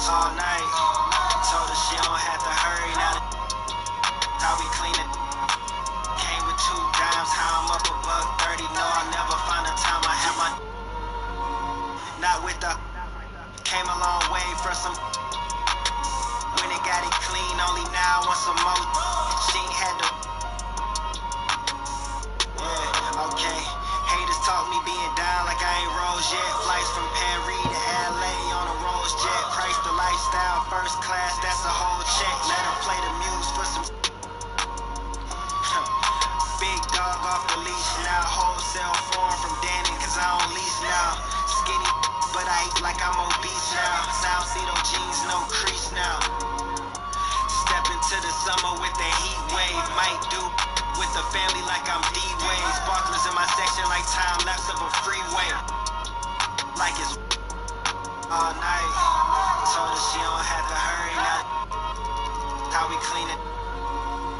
all night. Told her she don't have to hurry now. How we clean it. Came with 2 dimes, how I'm up $130. No, I'll never find a time I have my. Not with the. Came a long way from some. When it got it clean, only now I want some more. She ain't had to. Yeah, okay. Haters talk me being down like I ain't rose yet. Flights from Paris to LA on a Rolls jet. Price the lifestyle, first class, that's a whole check. Let her play the muse for some. Big dog off the leash now. Wholesale form from Danny, cause I don't lease now. Skinny, but I eat like I'm obese now. South Cedo jeans, no crease now. Step into the summer with the heat wave. Might do with the family like I'm D-Wade. Sparklers in my section like time lapse of a freeway. Like it's all night. Told her she don't have to hurry now. How we clean it.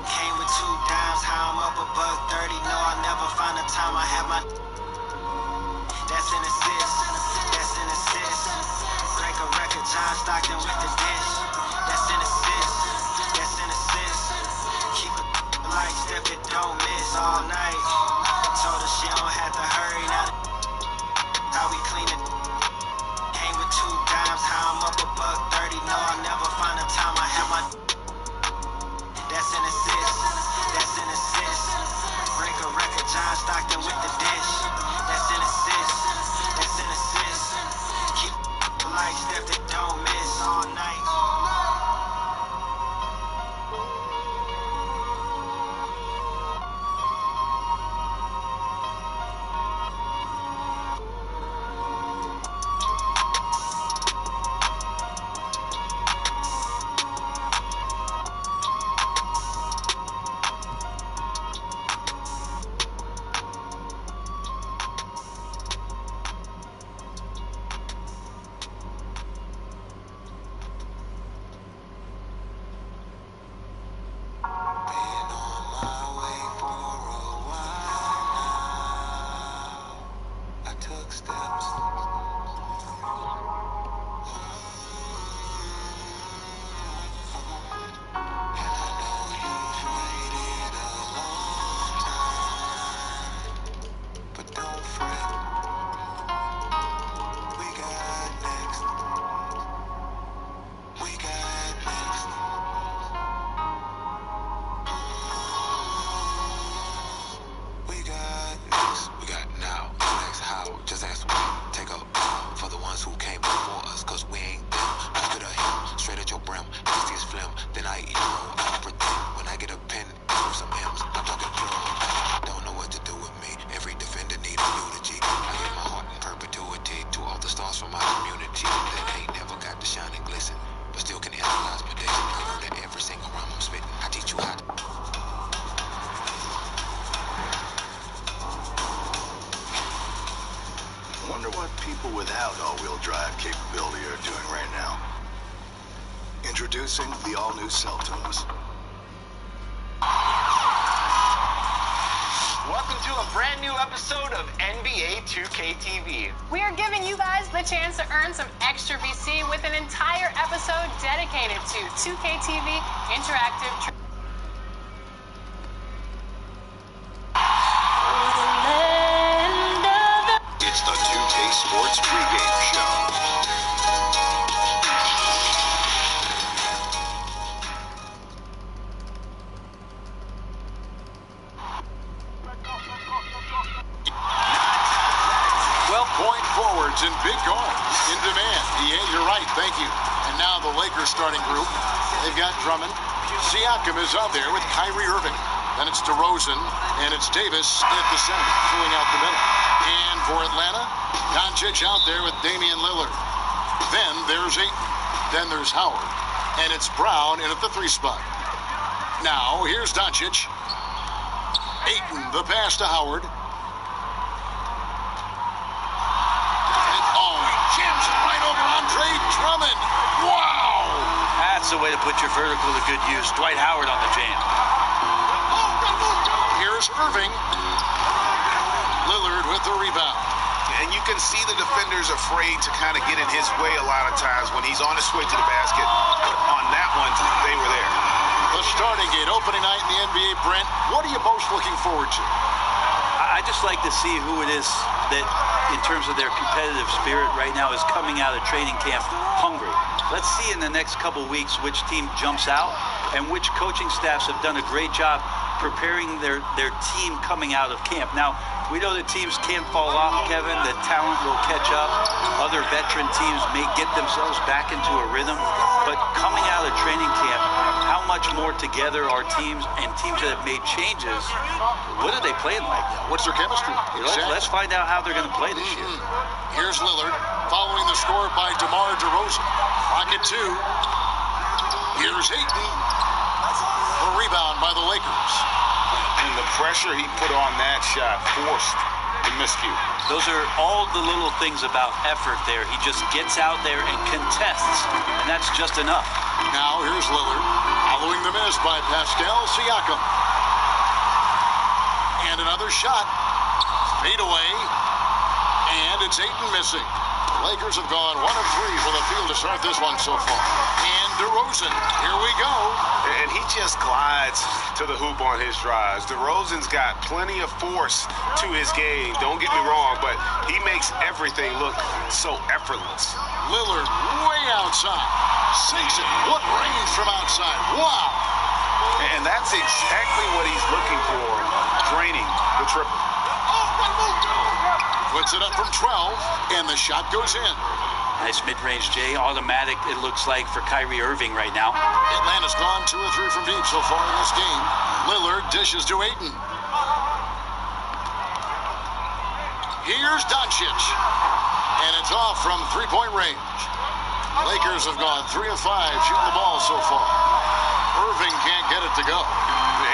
Came with 2 dimes, how I'm up $130. No, I'll never find a time I have my. That's an assist. That's an assist. Break a record, John Stockton with the dish. That's an assist. That's an assist. Keep it like step it, don't miss all night. Told her she don't have to hurry now. How we clean it. Came with 2 dimes, how I'm up $130. No, I'll never find a time I have my. That's an assist. That's an assist. Break a record, John Stockton with the dish. That's an assist. That's an assist. Keep it like step it, don't miss all night. Without all-wheel drive capability are doing right now. Introducing the all-new Seltos. Welcome to a brand new episode of NBA 2K TV. We are giving you guys the chance to earn some extra VC with an entire episode dedicated to 2K TV interactive. It's the 2K Sports pregame show. Point forwards and big guards in demand. Yeah, you're right. Thank you. And now the Lakers starting group. They've got Drummond. Siakam is out there with Kyrie Irving. Then it's DeRozan, and it's Davis at the center, filling out the middle. And for Atlanta, Doncic out there with Damian Lillard. Then there's Ayton. Then there's Howard. And it's Brown in at the 3 spot. Now, here's Doncic. Ayton, the pass to Howard. Jams it right over Andre Drummond. Wow! That's the way to put your vertical to good use. Dwight Howard on the jam. Here's Irving. Lillard with the rebound. and you can see the defenders afraid to kind of get in his way a lot of times when he's on his way to the basket. But on that one, they were there. The starting gate, opening night in the NBA, Brent. What are you most looking forward to? I just like to see who it is that, in terms of their competitive spirit right now, is coming out of training camp hungry. Let's see in the next couple weeks which team jumps out and which coaching staffs have done a great job preparing their team coming out of camp. Now, we know that teams can't fall off, Kevin. The talent will catch up. Other veteran teams may get themselves back into a rhythm. But coming out of training camp, how much more together are teams, and teams that have made changes, what are they playing like? What's their chemistry? Exactly. Let's find out how they're going to play this year. Here's Lillard, following the score by DeMar DeRozan. Pocket two. Here's Ayton. A rebound by the Lakers. And the pressure he put on that shot forced the miscue. Those are all the little things about effort there. He just gets out there and contests, and that's just enough. Now here's Lillard, following the miss by Pascal Siakam. And another shot. Fade away. And it's Ayton missing. The Lakers have gone 1 of 3 from the field to start this one so far. And DeRozan, here we go. And he just glides to the hoop on his drives. DeRozan's got plenty of force to his game. Don't get me wrong, but he makes everything look so effortless. Lillard way outside. Sinks it. What range from outside. Wow. And that's exactly what he's looking for, draining the triple. Puts it up from 12, and the shot goes in. Nice mid-range, Jay. Automatic, it looks like, for Kyrie Irving right now. Atlanta's gone 2 or 3 from deep so far in this game. Lillard dishes to Ayton. Here's Doncic. And it's off from 3-point range. Lakers have gone 3 of 5 shooting the ball so far. Irving can't get it to go.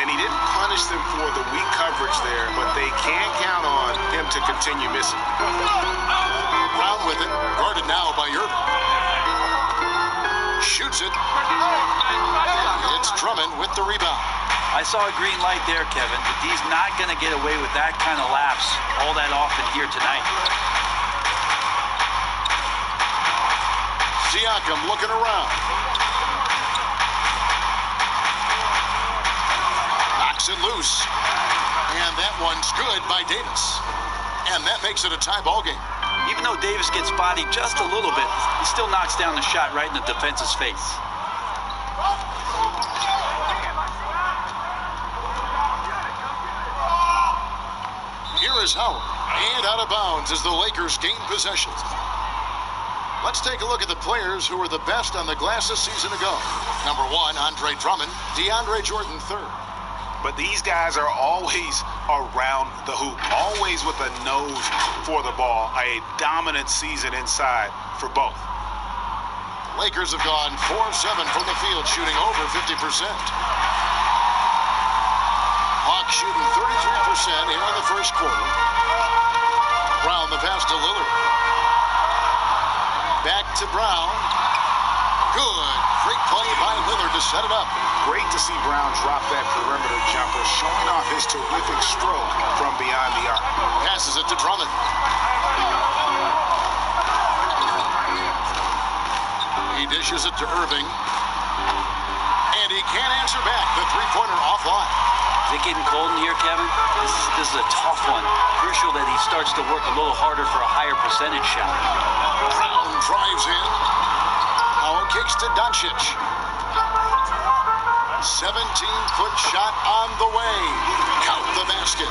And he didn't punish them for the weak coverage there, but they can't count on him to continue missing. Brown with it, guarded now by Irving. Shoots it. It's Drummond with the rebound. I saw a green light there, Kevin, but he's not going to get away with that kind of lapse all that often here tonight. Siakam looking around. Knocks it loose. And that one's good by Davis. And that makes it a tie ball game. Even though Davis gets bodied just a little bit, he still knocks down the shot right in the defense's face. Here is Howard. And out of bounds as the Lakers gain possession. Let's take a look at the players who were the best on the glass a season ago. Number 1, Andre Drummond. DeAndre Jordan, 3rd. But these guys are always around the hoop, always with a nose for the ball. A dominant season inside for both. Lakers have gone 4 of 7 from the field, shooting over 50%. Hawks shooting 33% here in the first quarter. Brown the pass to Lillard. Back to Brown. Good. Great play by Lillard to set it up. Great to see Brown drop that perimeter jumper, showing off his terrific stroke from beyond the arc. Passes it to Drummond. He dishes it to Irving. And he can't answer back. The three-pointer offline. Is it getting cold in here, Kevin? This is a tough one. Crucial that he starts to work a little harder for a higher percentage shot. Brown drives in. Howard kicks to Doncic. 17-foot shot on the way. Count the basket.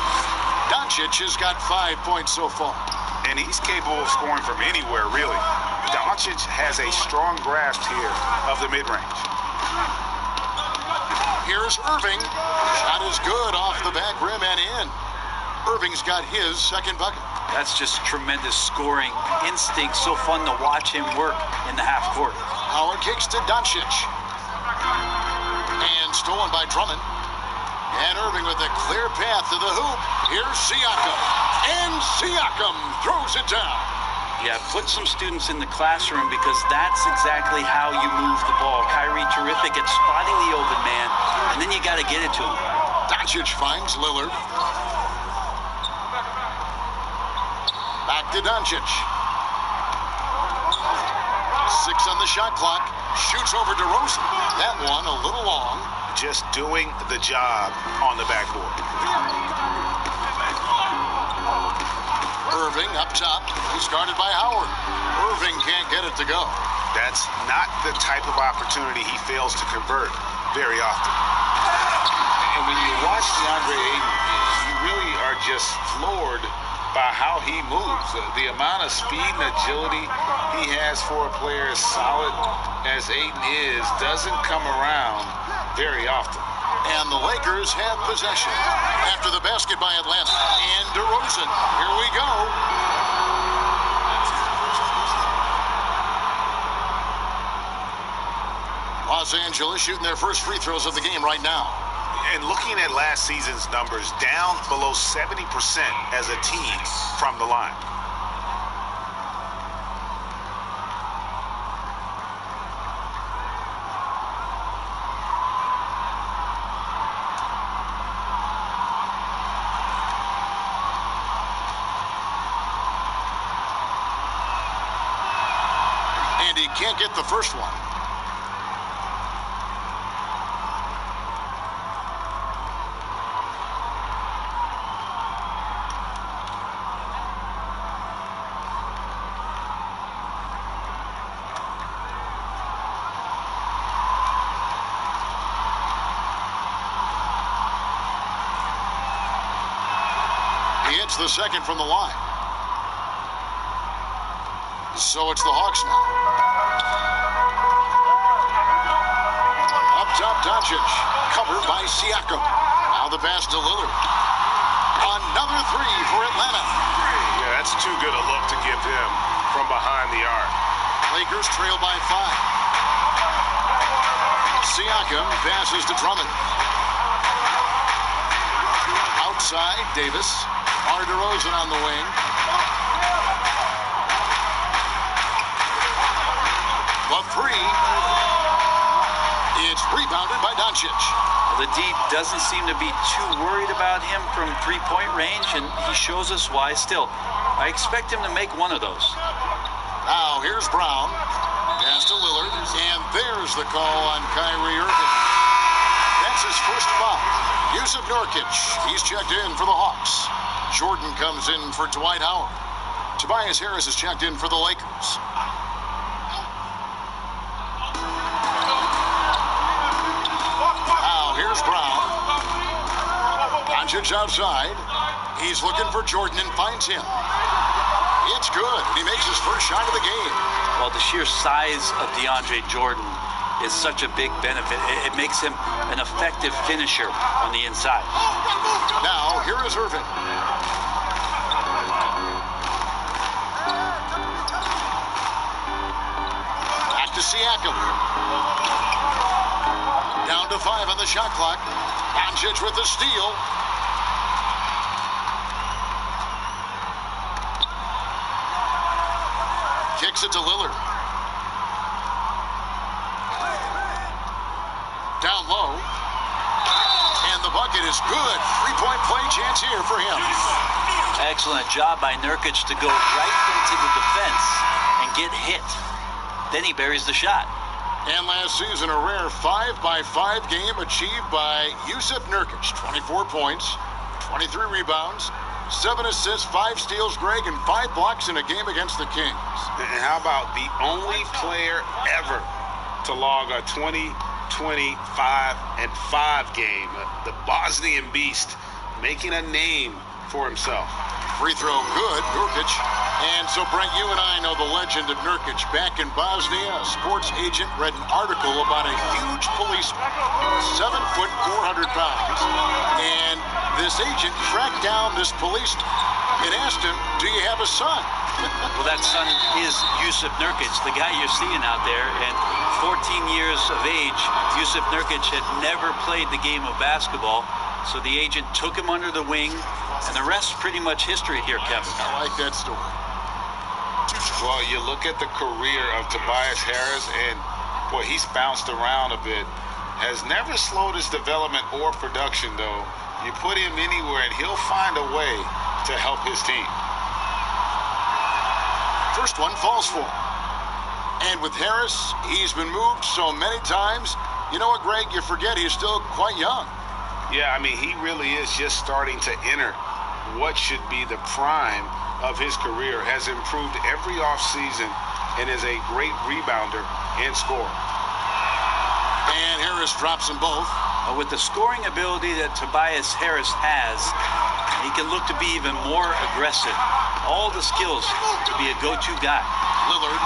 Doncic has got 5 points so far. And he's capable of scoring from anywhere, really. Doncic has a strong grasp here of the mid-range. Here's Irving. Shot is good off the back rim and in. Irving's got his second bucket. That's just tremendous scoring instinct. So fun to watch him work in the half court. Howard kicks to Doncic. And stolen by Drummond. And Irving with a clear path to the hoop. Here's Siakam. And Siakam throws it down. Yeah, put some students in the classroom because that's exactly how you move the ball. Kyrie terrific at spotting the open man, and then you got to get it to him. Doncic finds Lillard. Back Back to Doncic. 6 on the shot clock. Shoots over DeRozan. That one a little long. Just doing the job on the backboard. Irving up top. He's guarded by Howard. Irving can't get it to go. That's not the type of opportunity he fails to convert very often. And when you watch DeAndre Ayton, you really are just floored by how he moves. The amount of speed and agility he has for a player as solid as Ayton is doesn't come around very often. And the Lakers have possession after the basket by Atlanta. And DeRozan. Here we go. Los Angeles shooting their first free throws of the game right now. And looking at last season's numbers, down below 70% as a team from the line. And he can't get the first one. He hits the second from the line. So it's the Hawks now. Up top, Doncic. Covered by Siakam. Now the pass to Lillard. Another three for Atlanta. Yeah, that's too good a look to give him from behind the arc. Lakers trail by 5. Siakam passes to Drummond. Outside, Davis. DeRozan on the wing. The three. It's rebounded by Doncic. The D doesn't seem to be too worried about him from three-point range, and he shows us why still. I expect him to make one of those. Now here's Brown. Pass to Lillard. And there's the call on Kyrie Irving. That's his first foul. Jusuf Nurkic. He's checked in for the Hawks. Jordan comes in for Dwight Howard. Tobias Harris is checked in for the Lakers. Now here's Brown. Doncic outside. He's looking for Jordan and finds him. It's good. He makes his first shot of the game. Well, the sheer size of DeAndre Jordan is such a big benefit. It makes him an effective finisher on the inside. Now here is Irving. Back to Siakam. Down to 5 on the shot clock. Doncic with the steal. Kicks it to Lillard. Down low. And the bucket is good. 3-point play chance here for him. Excellent job by Nurkic to go right into the defense and get hit. Then he buries the shot. And last season, a rare 5-by-5 game achieved by Jusuf Nurkic. 24 points, 23 rebounds, 7 assists, 5 steals, Greg, and 5 blocks in a game against the Kings. And how about the only player ever to log a 20, 25, and 5 game, the Bosnian Beast, making a name for himself. Free throw good, Nurkic. And so, Brent, you and I know the legend of Nurkic. Back in Bosnia, a sports agent read an article about a huge policeman, 7 foot, 400 pounds. And this agent tracked down this policeman and asked him, do you have a son? Well, that son is Jusuf Nurkic, the guy you're seeing out there. And 14 years of age, Jusuf Nurkic had never played the game of basketball. So the agent took him under the wing, and the rest pretty much history here, Kevin. I like that story. Well, you look at the career of Tobias Harris, and boy, he's bounced around a bit. Has never slowed his development or production, though. You put him anywhere, and he'll find a way to help his team. First one falls for him. And with Harris, he's been moved so many times. You know what, Greg? You forget he's still quite young. Yeah, I mean, he really is just starting to enter what should be the prime of his career. Has improved every offseason and is a great rebounder and scorer. And Harris drops them both. With the scoring ability that Tobias Harris has, he can look to be even more aggressive. All the skills to be a go-to guy. Lillard.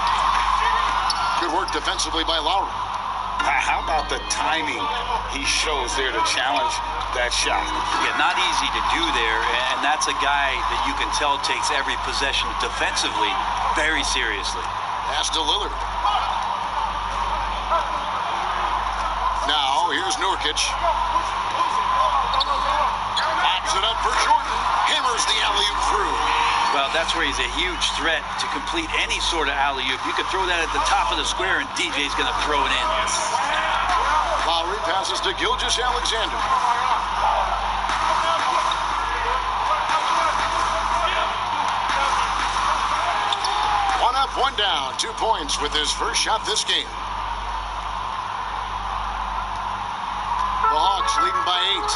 Good work defensively by Lowry. How about the timing he shows there to challenge that shot? Yeah, not easy to do there, and that's a guy that you can tell takes every possession defensively very seriously. Pass to Lillard. Now, here's Nurkic. Backs it up for Jordan. Hammers the alley-oop through. Well, that's where he's a huge threat to complete any sort of alley-oop. You could throw that at the top of the square, and DJ's going to throw it in. Lowry passes to Gilgeous-Alexander. One up, one down. 2 points with his first shot this game. The Hawks leading by 8.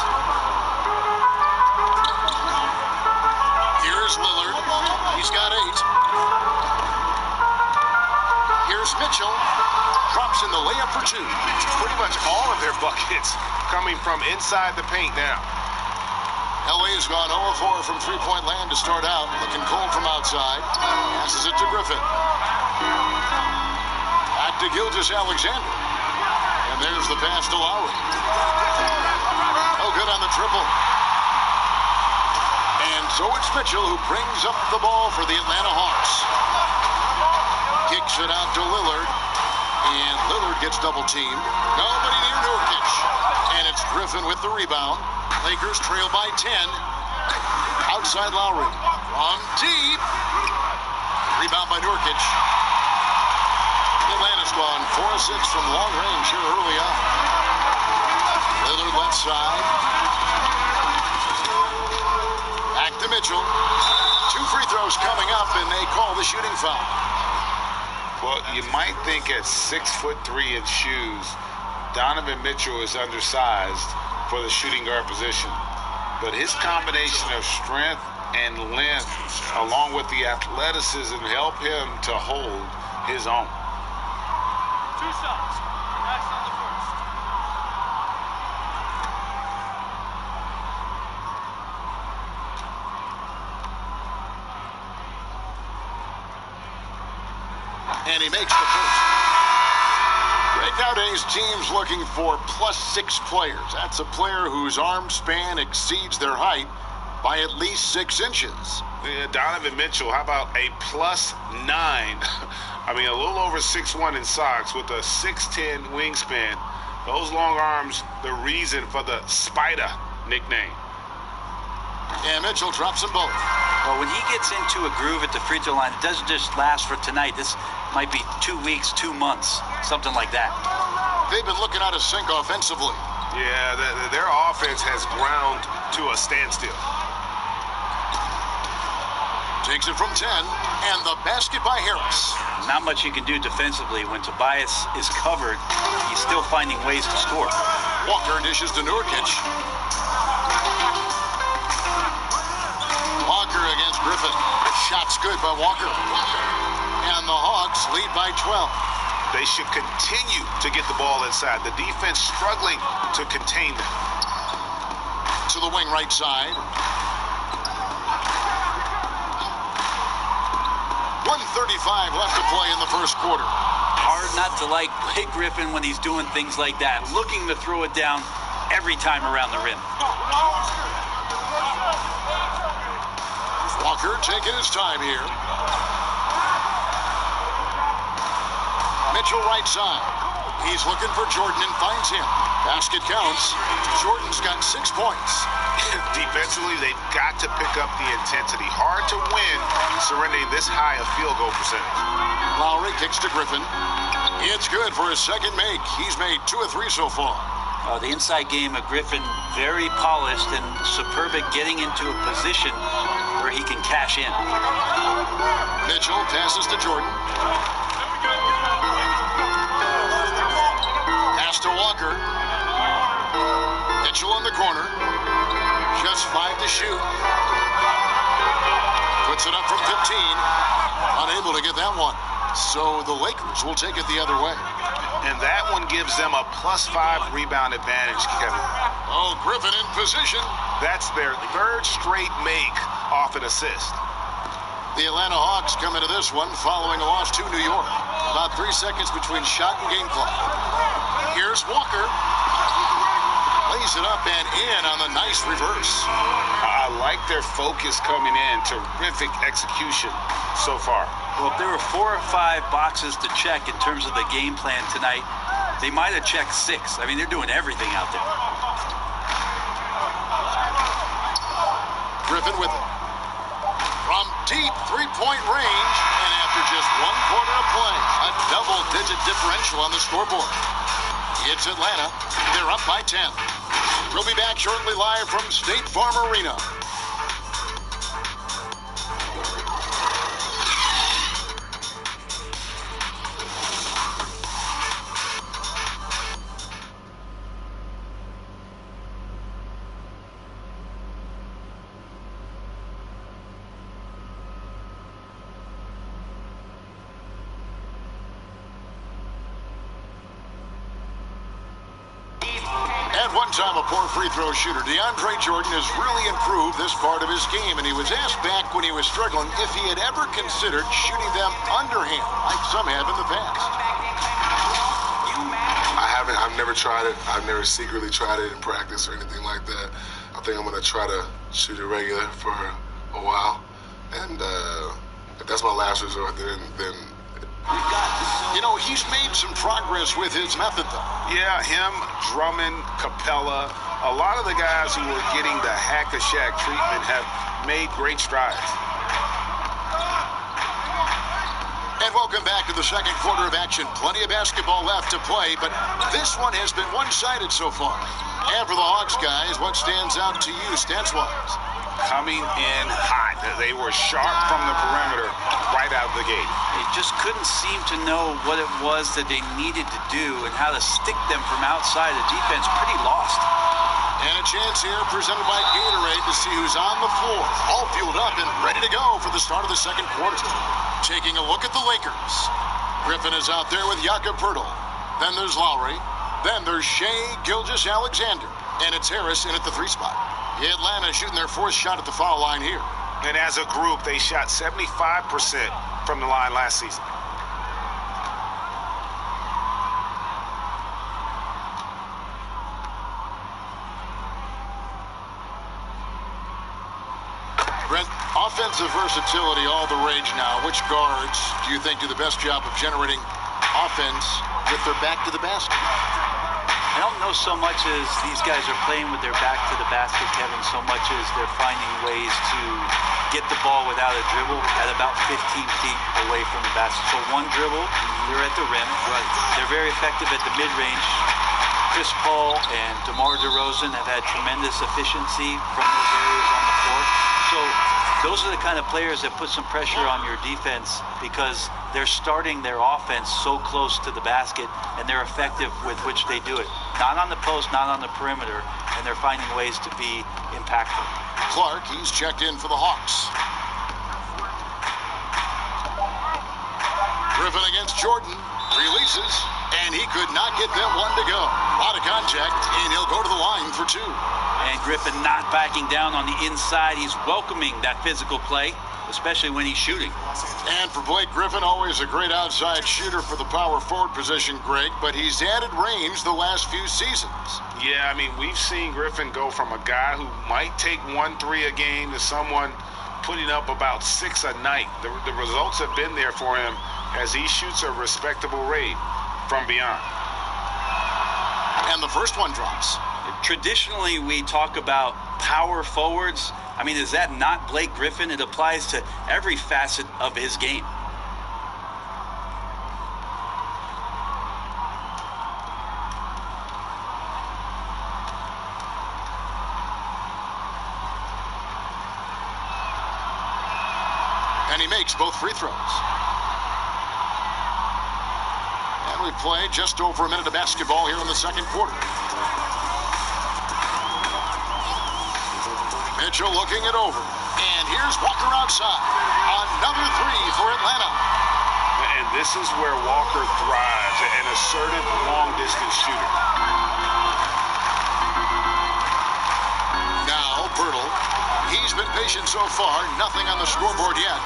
Here's Lillard. He's got 8. Here's Mitchell. Drops in the layup for 2. Pretty much all of their buckets coming from inside the paint now. LA's gone 0-4 from three-point land to start out. Looking cold from outside. Passes it to Griffin. Back to Gilgeous-Alexander. And there's the pass to Lowry. Oh, good on the triple. And so it's Mitchell who brings up the ball for the Atlanta Hawks. Kicks it out to Lillard. And Lillard gets double-teamed. Nobody near Nurkic. And it's Griffin with the rebound. Lakers trail by 10. Outside Lowry. From deep. Rebound by Nurkic. Atlanta's gone 4-6 from long range here early on. Lillard left side. Back to Mitchell. 2 free throws coming up, and they call the shooting foul. Well, you might think at 6'3" in shoes, Donovan Mitchell is undersized for the shooting guard position. But his combination of strength and length, along with the athleticism, help him to hold his own. 2 shots. That's on the first. And he makes the first. Right nowadays, teams looking for +6 players. That's a player whose arm span exceeds their height by at least 6 inches. Yeah, Donovan Mitchell, how about a +9? I mean, a little over 6'1" in socks with a 6'10" wingspan. Those long arms, the reason for the Spider nickname. And Mitchell drops them both. Well, when he gets into a groove at the free throw line, it doesn't just last for tonight. This might be 2 weeks, 2 months, something like that. They've been looking out of sync offensively. Yeah, their offense has ground to a standstill. Takes it from 10, and the basket by Harris. Not much you can do defensively. When Tobias is covered, he's still finding ways to score. Walker dishes to Nurkic. Walker against Griffin. Shot's good by Walker. And the Hawks lead by 12. They should continue to get the ball inside. The defense struggling to contain them. To the wing right side. 1:35 left to play in the first quarter. Hard not to like Blake Griffin when he's doing things like that, looking to throw it down every time around the rim. Walker taking his time here. Mitchell right side. He's looking for Jordan and finds him. Basket counts. Jordan's got 6 points. Defensively, they've got to pick up the intensity. Hard to win surrendering this high a field goal percentage. Lowry kicks to Griffin. It's good for his second make. He's made 2 of 3 so far. The inside game of Griffin, very polished and superb at getting into a position where where he can cash in. Mitchell passes to Jordan. Pass to Walker. Mitchell in the corner. Just 5 to shoot. Puts it up from 15. Unable to get that one. So the Lakers will take it the other way. And that one gives them a +5 rebound advantage, Kevin. Oh, Griffin in position. That's their third straight make off an assist. The Atlanta Hawks come into this one following a loss to New York. About 3 seconds between shot and game clock. Here's Walker. Lays it up and in on the nice reverse. I like their focus coming in. Terrific execution so far. Well, if there were 4 or 5 boxes to check in terms of the game plan tonight, they might have checked 6. I mean, they're doing everything out there. Griffin with it. From deep three-point range, and after just 1 quarter of play, a double-digit differential on the scoreboard. It's Atlanta. They're up by 10. We'll be back shortly live from State Farm Arena. At one time, a poor free throw shooter, DeAndre Jordan has really improved this part of his game, and he was asked back when he was struggling if he had ever considered shooting them underhand, like some have in the past. I haven't. I've never tried it. I've never secretly tried it in practice or anything like that. I think I'm going to try to shoot it regular for a while, and if that's my last resort, then You know, he's made some progress with his method, though. Yeah, him, Drummond, Capella, a lot of the guys who were getting the hack-a-shack treatment have made great strides. And welcome back to the second quarter of action. Plenty of basketball left to play, but this one has been one-sided so far. And for the Hawks guys, what stands out to you stats-wise? Coming in hot. They were sharp from the perimeter right out of the gate. They just couldn't seem to know what it was that they needed to do and how to stick them from outside. The defense pretty lost. And a chance here presented by Gatorade to see who's on the floor. All fueled up and ready to go for the start of the second quarter. Taking a look at the Lakers. Griffin is out there with Jakob Poeltl. Then there's Lowry. Then there's Shea Gilgeous-Alexander. And it's Harris in at the 3 spot. Atlanta shooting their 4th shot at the foul line here. And as a group, they shot 75% from the line last season. Brent, offensive versatility all the rage now. Which guards do you think do the best job of generating offense with their back to the basket? I don't know so much as these guys are playing with their back to the basket, Kevin, so much as they're finding ways to get the ball without a dribble at about 15 feet away from the basket. So one dribble, they're at the rim. Right. They're very effective at the mid-range. Chris Paul and DeMar DeRozan have had tremendous efficiency from those areas on the floor. So those are the kind of players that put some pressure on your defense because they're starting their offense so close to the basket and they're effective with which they do it. Not on the post, not on the perimeter, and they're finding ways to be impactful. Clark, he's checked in for the Hawks. Griffin against Jordan, releases, and he could not get them one to go. A lot of contact, and he'll go to the line for 2. And Griffin not backing down on the inside. He's welcoming that physical play, especially when he's shooting. And for Blake Griffin, always a great outside shooter for the power forward position, Greg, but he's added range the last few seasons. Yeah, I mean, we've seen Griffin go from a guy who might take 1 3 a game to someone putting up about 6 a night. The results have been there for him as he shoots a respectable rate from beyond. And the first one drops. Traditionally, we talk about power forwards. I mean, is that not Blake Griffin? It applies to every facet of his game. And he makes both free throws. And we play just over a minute of basketball here in the second quarter. Mitchell looking it over. And here's Walker outside. Another three for Atlanta. And this is where Walker thrives, an assertive long-distance shooter. Now, Pirtle. He's been patient so far. Nothing on the scoreboard yet.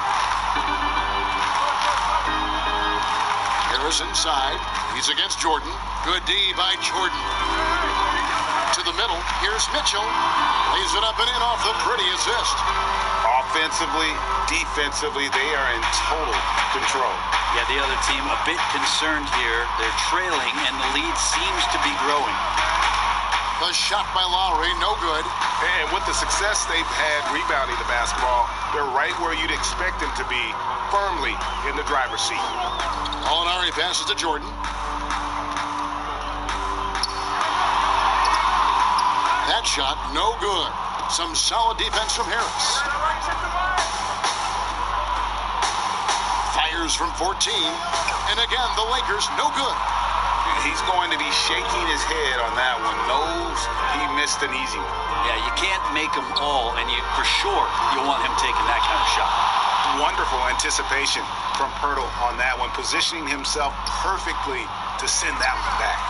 Harris inside. He's against Jordan. Good D by Jordan. To the middle. Here's Mitchell. Lays it up and in off the pretty assist. Offensively, defensively, they are in total control. Yeah, the other team a bit concerned here. They're trailing, and the lead seems to be growing. The shot by Lowry, no good. And with the success they've had rebounding the basketball, they're right where you'd expect them to be, firmly in the driver's seat. Molinari passes to Jordan. That shot, no good. Some solid defense from Harris. Fires from 14. And again, the Lakers, no good. He's going to be shaking his head on that one. Knows he missed an easy one. Yeah, you can't make them all, and for sure you want him taking that kind of shot. Wonderful anticipation from Pirtle on that one, positioning himself perfectly to send that one back.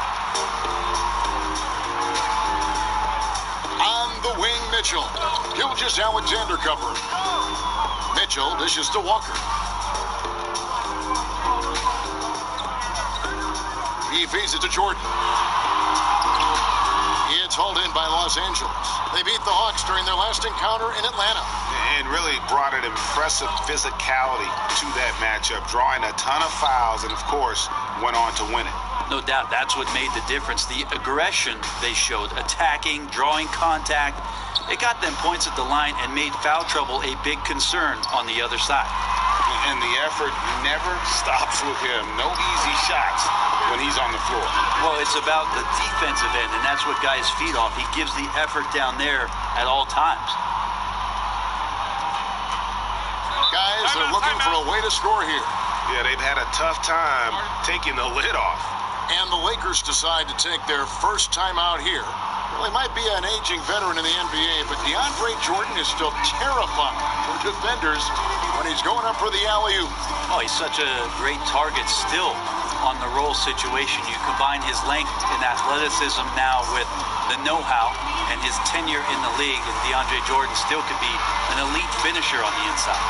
On the wing, Mitchell. Gilgeous-Alexander cover. Mitchell dishes to Walker. He feeds it to Jordan. It's hauled in by Los Angeles. They beat the Hawks during their last encounter in Atlanta. And really brought an impressive physicality to that matchup, drawing a ton of fouls, and of course, went on to win it. No doubt, that's what made the difference. The aggression they showed, attacking, drawing contact. It got them points at the line and made foul trouble a big concern on the other side. And the effort never stops with him. No easy shots when he's on the floor. Well, it's about the defensive end, and that's what guys feed off. He gives the effort down there at all times. Guys, they're looking for a way to score here. Yeah, they've had a tough time taking the lid off. And the Lakers decide to take their first time out here. Well, he might be an aging veteran in the NBA, but DeAndre Jordan is still terrifying for defenders when he's going up for the alley-oop. Oh, he's such a great target still on the roll situation. You combine his length and athleticism now with the know-how and his tenure in the league, and DeAndre Jordan still could be an elite finisher on the inside.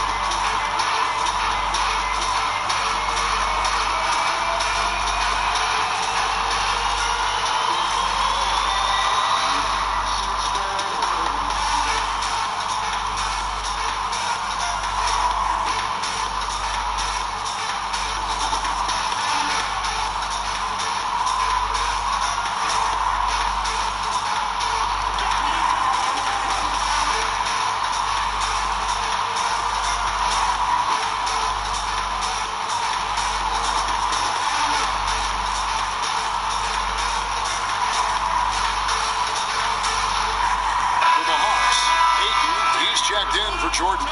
Jordan.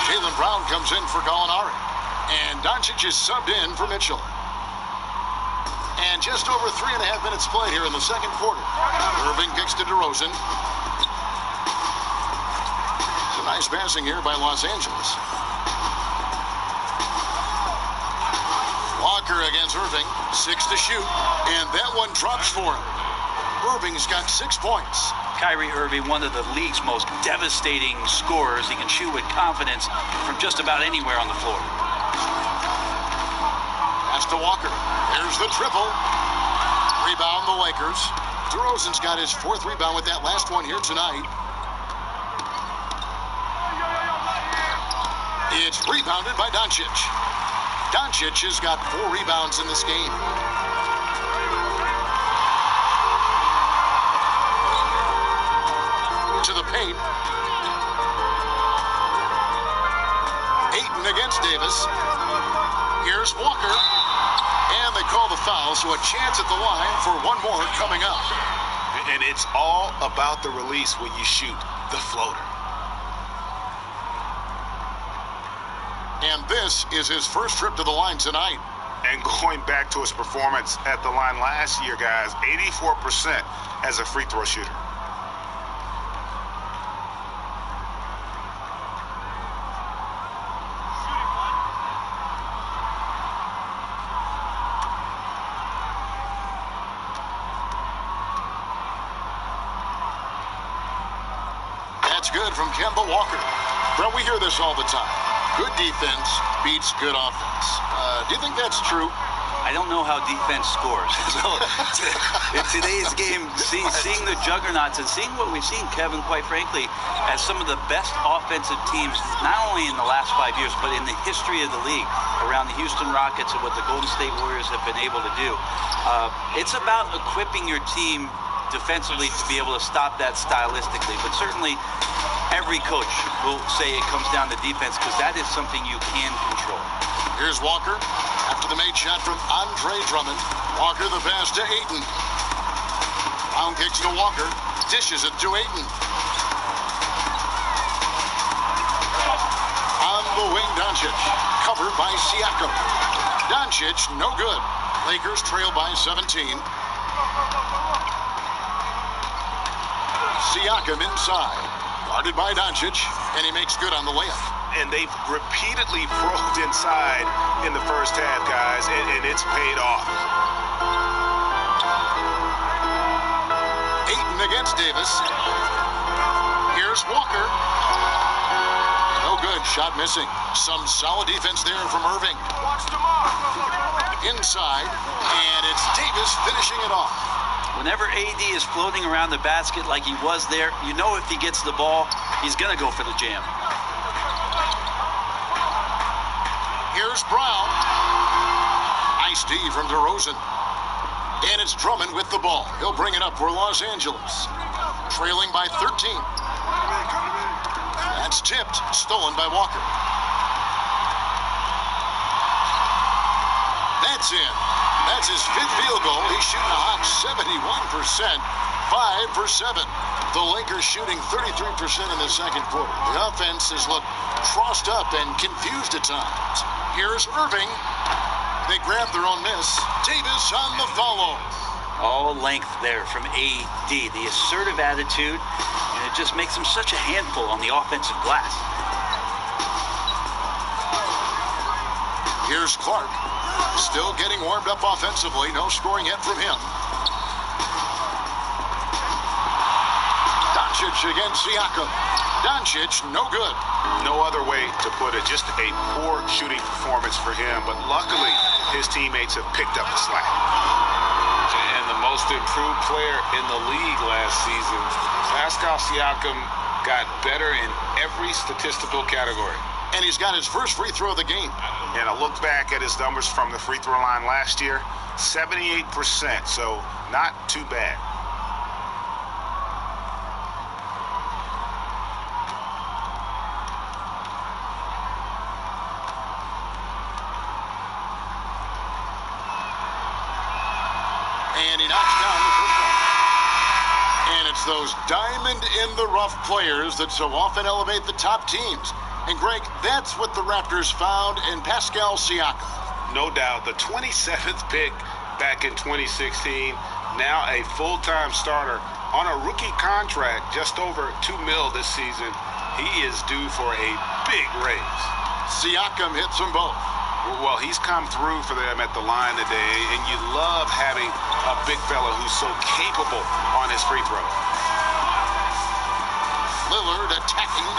Jaylen Brown comes in for Gallinari. And Doncic is subbed in for Mitchell. And just over 3.5 minutes played here in the second quarter. Irving kicks to DeRozan. Some nice passing here by Los Angeles. Walker against Irving. 6 to shoot. And that one drops for him. Irving's got 6 points. Kyrie Irving, one of the league's most devastating scorers. He can shoot with confidence from just about anywhere on the floor. Pass to Walker. There's the triple. Rebound the Lakers. DeRozan's got his 4th rebound with that last one here tonight. It's rebounded by Doncic. Doncic has got 4 rebounds in this game. To the paint. Ayton against Davis. Here's Walker. And they call the foul, so a chance at the line for one more coming up. And it's all about the release when you shoot the floater. And this is his first trip to the line tonight. And going back to his performance at the line last year, guys, 84% as a free throw shooter. That's good from Kemba Walker. Bro, we hear this all the time. Good defense beats good offense. Do you think that's true? I don't know how defense scores. So in today's game, seeing the juggernauts and seeing what we've seen, Kevin, quite frankly, as some of the best offensive teams, not only in the last 5 years, but in the history of the league, around the Houston Rockets and what the Golden State Warriors have been able to do. It's about equipping your team defensively to be able to stop that stylistically. But certainly, every coach will say it comes down to defense because that is something you can control. Here's Walker after the made shot from Andre Drummond. Walker the pass to Ayton. Brown kicks to Walker. Dishes it to Ayton. On the wing, Doncic. Covered by Siakam. Doncic, no good. Lakers trail by 17. Siakam inside. Guarded by Doncic, and he makes good on the layup. And they've repeatedly probed inside in the first half, guys, and it's paid off. Ayton against Davis. Here's Walker. No good. Shot missing. Some solid defense there from Irving. Inside, and it's Davis finishing it off. Whenever AD is floating around the basket like he was there, you know if he gets the ball, he's going to go for the jam. Here's Brown. Nice D from DeRozan. And it's Drummond with the ball. He'll bring it up for Los Angeles. Trailing by 13. That's tipped. Stolen by Walker. That's in. That's his fifth field goal. He's shooting a hot 71%. 5 for 7. The Lakers shooting 33% in the second quarter. The offense has looked crossed up and confused at times. Here's Irving. They grab their own miss. Davis on the follow. All length there from AD. The assertive attitude, and it just makes him such a handful on the offensive glass. Here's Clark. Still getting warmed up offensively. No scoring yet from him. Doncic against Siakam. Doncic, no good. No other way to put it. Just a poor shooting performance for him. But luckily, his teammates have picked up the slack. And the most improved player in the league last season, Pascal Siakam, got better in every statistical category. And he's got his first free throw of the game. And I look back at his numbers from the free throw line last year, 78%, so not too bad. And he knocks down the first one. And it's those diamond-in-the-rough players that so often elevate the top teams. And, Greg, that's what the Raptors found in Pascal Siakam. No doubt. The 27th pick back in 2016, now a full-time starter on a rookie contract, just over $2 million this season. He is due for a big raise. Siakam hits them both. Well, he's come through for them at the line today, and you love having a big fella who's so capable on his free throw. Lillard attacking,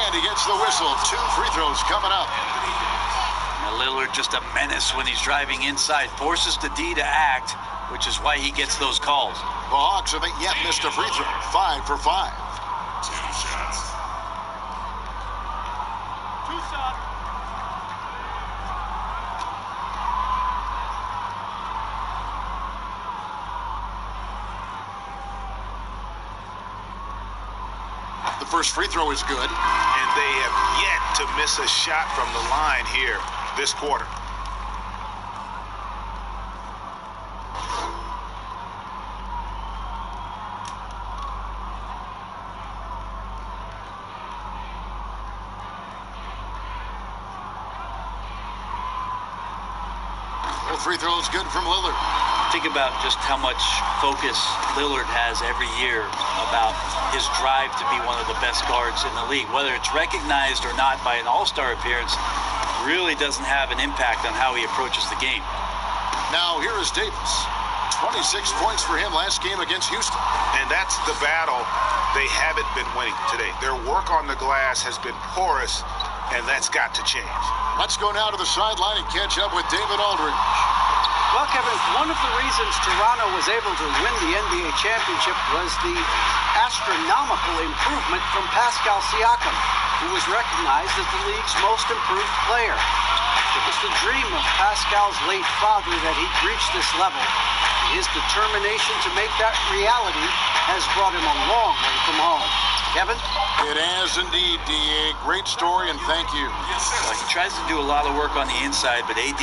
and he gets the whistle. 2 free throws coming up. Now Lillard just a menace when he's driving inside, forces the D to act, which is why he gets those calls. The Hawks haven't yet missed a free throw. 5 for 5. 2 shots. 2 shots. The first free throw is good. And they have yet to miss a shot from the line here this quarter. free throw is good from Lillard. Think about just how much focus Lillard has every year about his drive to be one of the best guards in the league. Whether it's recognized or not by an all-star appearance really doesn't have an impact on how he approaches the game. Now here is Davis. 26 points for him last game against Houston. And that's the battle they haven't been winning today. Their work on the glass has been porous, and that's got to change. Let's go now to the sideline and catch up with David Aldridge. Well, Kevin, one of the reasons Toronto was able to win the NBA championship was the astronomical improvement from Pascal Siakam, who was recognized as the league's most improved player. It was the dream of Pascal's late father that he'd reach this level. His determination to make that reality has brought him a long way from home. Kevin? It has indeed, D.A. Great story, and thank you. Well, he tries to do a lot of work on the inside, but AD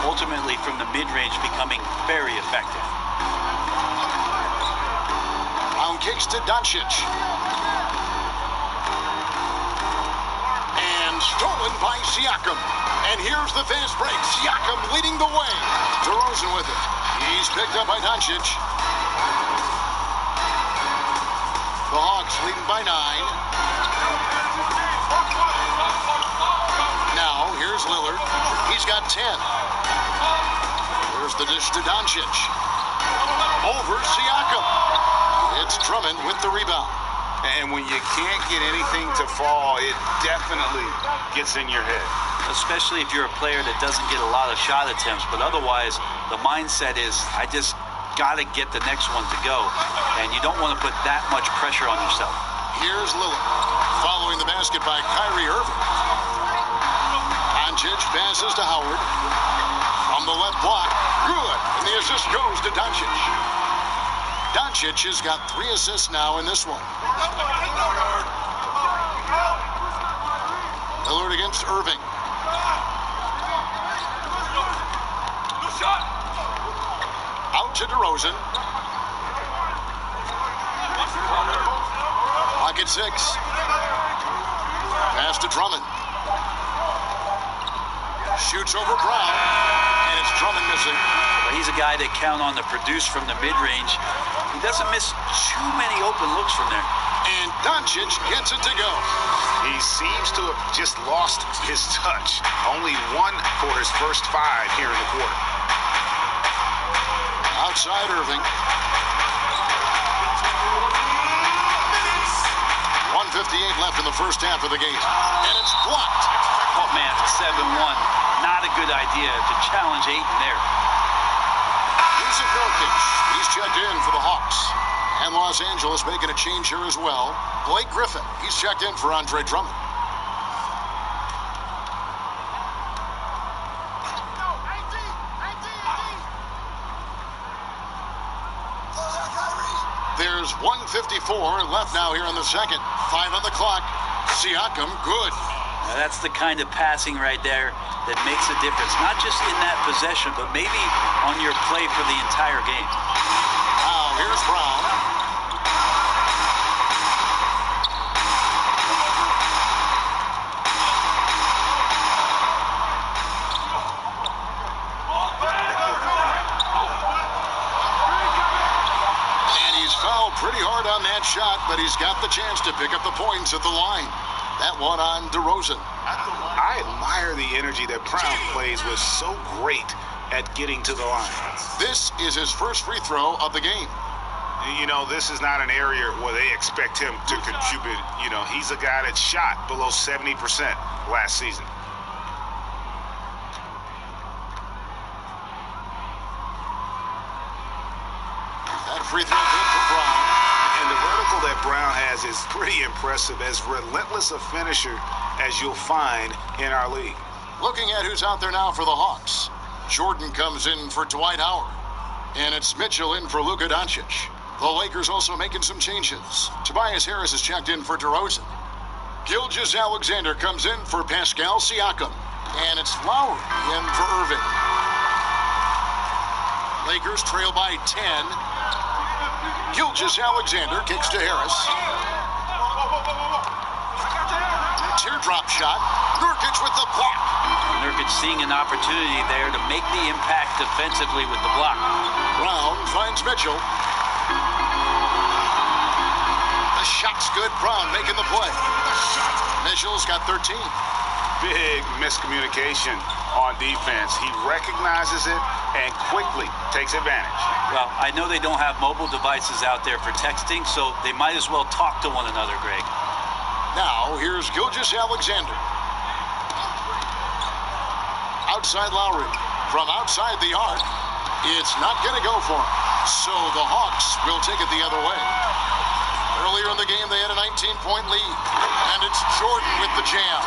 ultimately from the mid-range becoming very effective. Round kicks to Doncic. And stolen by Siakam. And here's the fast break. Siakam leading the way. DeRozan with it. He's picked up by Doncic. The Hawks leading by 9. Now, here's Lillard. He's got 10. There's the dish to Doncic. Over Siakam. It's Drummond with the rebound. And when you can't get anything to fall, it definitely gets in your head. Especially if you're a player that doesn't get a lot of shot attempts, but otherwise the mindset is, I just got to get the next one to go, and you don't want to put that much pressure on yourself. Here's Lillard following the basket by Kyrie Irving. Doncic passes to Howard from the left block. Good, and the assist goes to Doncic. Doncic has got 3 assists now in this one. Lillard against Irving. Out to DeRozan. Pocket 6. Pass to Drummond. Shoots over Brown. And it's Drummond missing. Well, he's a guy that count on to produce from the mid-range. He doesn't miss too many open looks from there. And Doncic gets it to go. He seems to have just lost his touch. Only 1 for his first 5 here in the quarter. Outside Irving. 1:58 left in the first half of the game. And it's blocked. Oh, man, 7-1. Not a good idea to challenge Ayton there. Here's a Jokic. He's checked in for the Hawks. And Los Angeles making a change here as well. Blake Griffin. He's checked in for Andre Drummond. There's 1:54 left now here in the second. 5 on the clock. Siakam, good. Now that's the kind of passing right there that makes a difference. Not just in that possession, but maybe on your play for the entire game. Now, here's Brown. Pretty hard on that shot, but he's got the chance to pick up the points at the line. That one on DeRozan. I admire the energy that Brown plays with, so great at getting to the line. This is his first free throw of the game. You know, this is not an area where they expect him to contribute. You know, he's a guy that shot below 70% last season. That free throw good for Brown. And the vertical that Brown has is pretty impressive, as relentless a finisher as you'll find in our league. Looking at who's out there now for the Hawks. Jordan comes in for Dwight Howard. And it's Mitchell in for Luka Doncic. The Lakers also making some changes. Tobias Harris is checked in for DeRozan. Gilgeous-Alexander comes in for Pascal Siakam. And it's Lowry in for Irving. Lakers trail by 10. Gilgeous-Alexander kicks to Harris. Another drop shot. Nurkic with the block. Nurkic seeing an opportunity there to make the impact defensively with the block. Brown finds Mitchell. The shot's good. Brown making the play. Mitchell's got 13. Big miscommunication on defense. He recognizes it and quickly takes advantage. Well, I know they don't have mobile devices out there for texting, so they might as well talk to one another, Greg. Now, here's Gilgeous-Alexander. Outside Lowry. From outside the arc, it's not going to go for him. So the Hawks will take it the other way. Earlier in the game, they had a 19-point lead. And it's Jordan with the jam.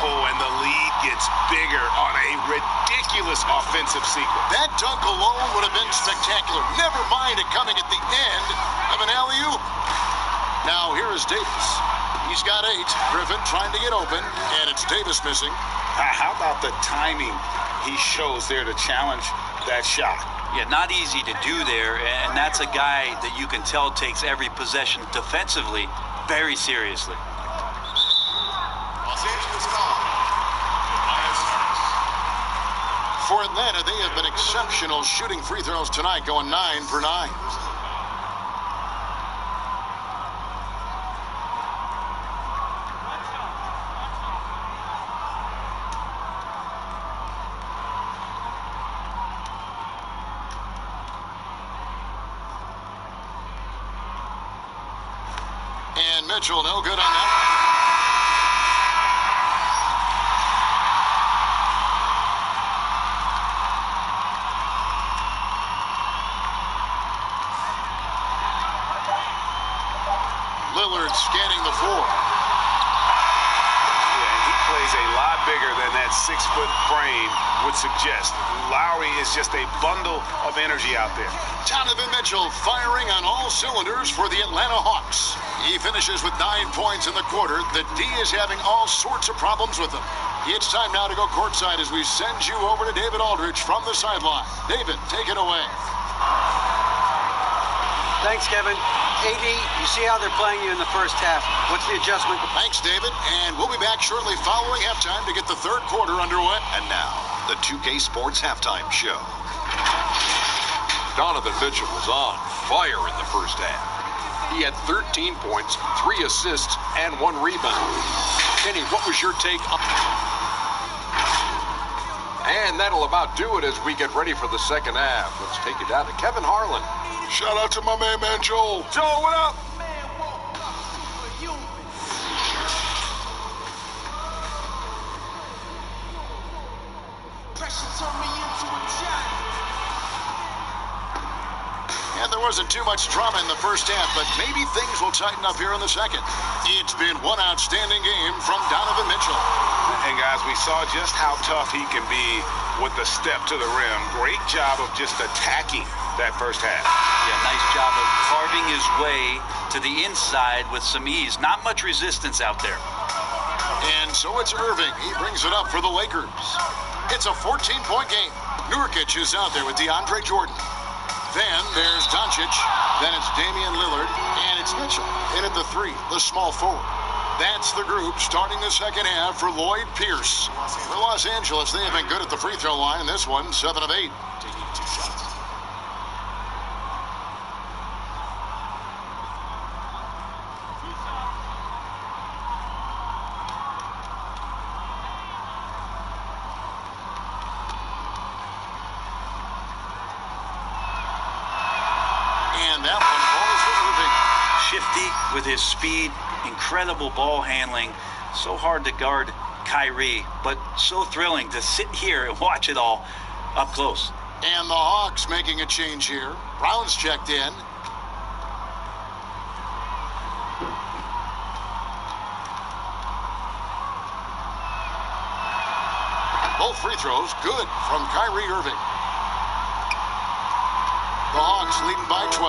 Oh, and the lead gets bigger on a ridiculous offensive sequence. That dunk alone would have been spectacular. Never mind it coming at the end of an alley-oop. Now, here is Davis. He's got 8. Griffin trying to get open, and it's Davis missing. How about the timing he shows there to challenge that shot? Yeah, not easy to do there, and that's a guy that you can tell takes every possession defensively very seriously. Los Angeles foul. For Atlanta, they have been exceptional shooting free throws tonight, going 9 for 9. And Mitchell, no good on that. Lillard scanning the floor. Yeah, he plays a lot bigger than that 6-foot frame would suggest. Lowry is just a bundle of energy out there. Donovan Mitchell firing on all cylinders for the Atlanta Hawks. He finishes with 9 points in the quarter. The D is having all sorts of problems with him. It's time now to go courtside as we send you over to David Aldridge from the sideline. David, take it away. Thanks, Kevin. AD, you see how they're playing you in the first half. What's the adjustment? Thanks, David. And we'll be back shortly following halftime to get the third quarter underway. And now, the 2K Sports Halftime Show. Donovan Mitchell was on fire in the first half. He had 13 points, 3 assists, and 1 rebound. Kenny, what was your take on... And that'll about do it as we get ready for the second half. Let's take it down to Kevin Harlan. Shout out to my man Joel. Joel, what up? And there wasn't too much drama in the first half, but maybe things will tighten up here in the second. It's been one outstanding game from Donovan Mitchell. And guys, we saw just how tough he can be with the step to the rim. Great job of just attacking that first half. Yeah, nice job of carving his way to the inside with some ease. Not much resistance out there. And so it's Irving. He brings it up for the Lakers. It's a 14-point game. Nurkic is out there with DeAndre Jordan. Then there's Doncic. Then it's Damian Lillard. And it's Mitchell in at the 3, the small forward. That's the group starting the second half for Lloyd Pierce. For Los Angeles, they have been good at the free throw line. This one, 7 of 8. And that one falls for Irving. Shifty with his speed, incredible ball handling. So hard to guard Kyrie, but so thrilling to sit here and watch it all up close. And the Hawks making a change here. Brown's checked in. Both free throws good from Kyrie Irving. The Hawks leading by 12.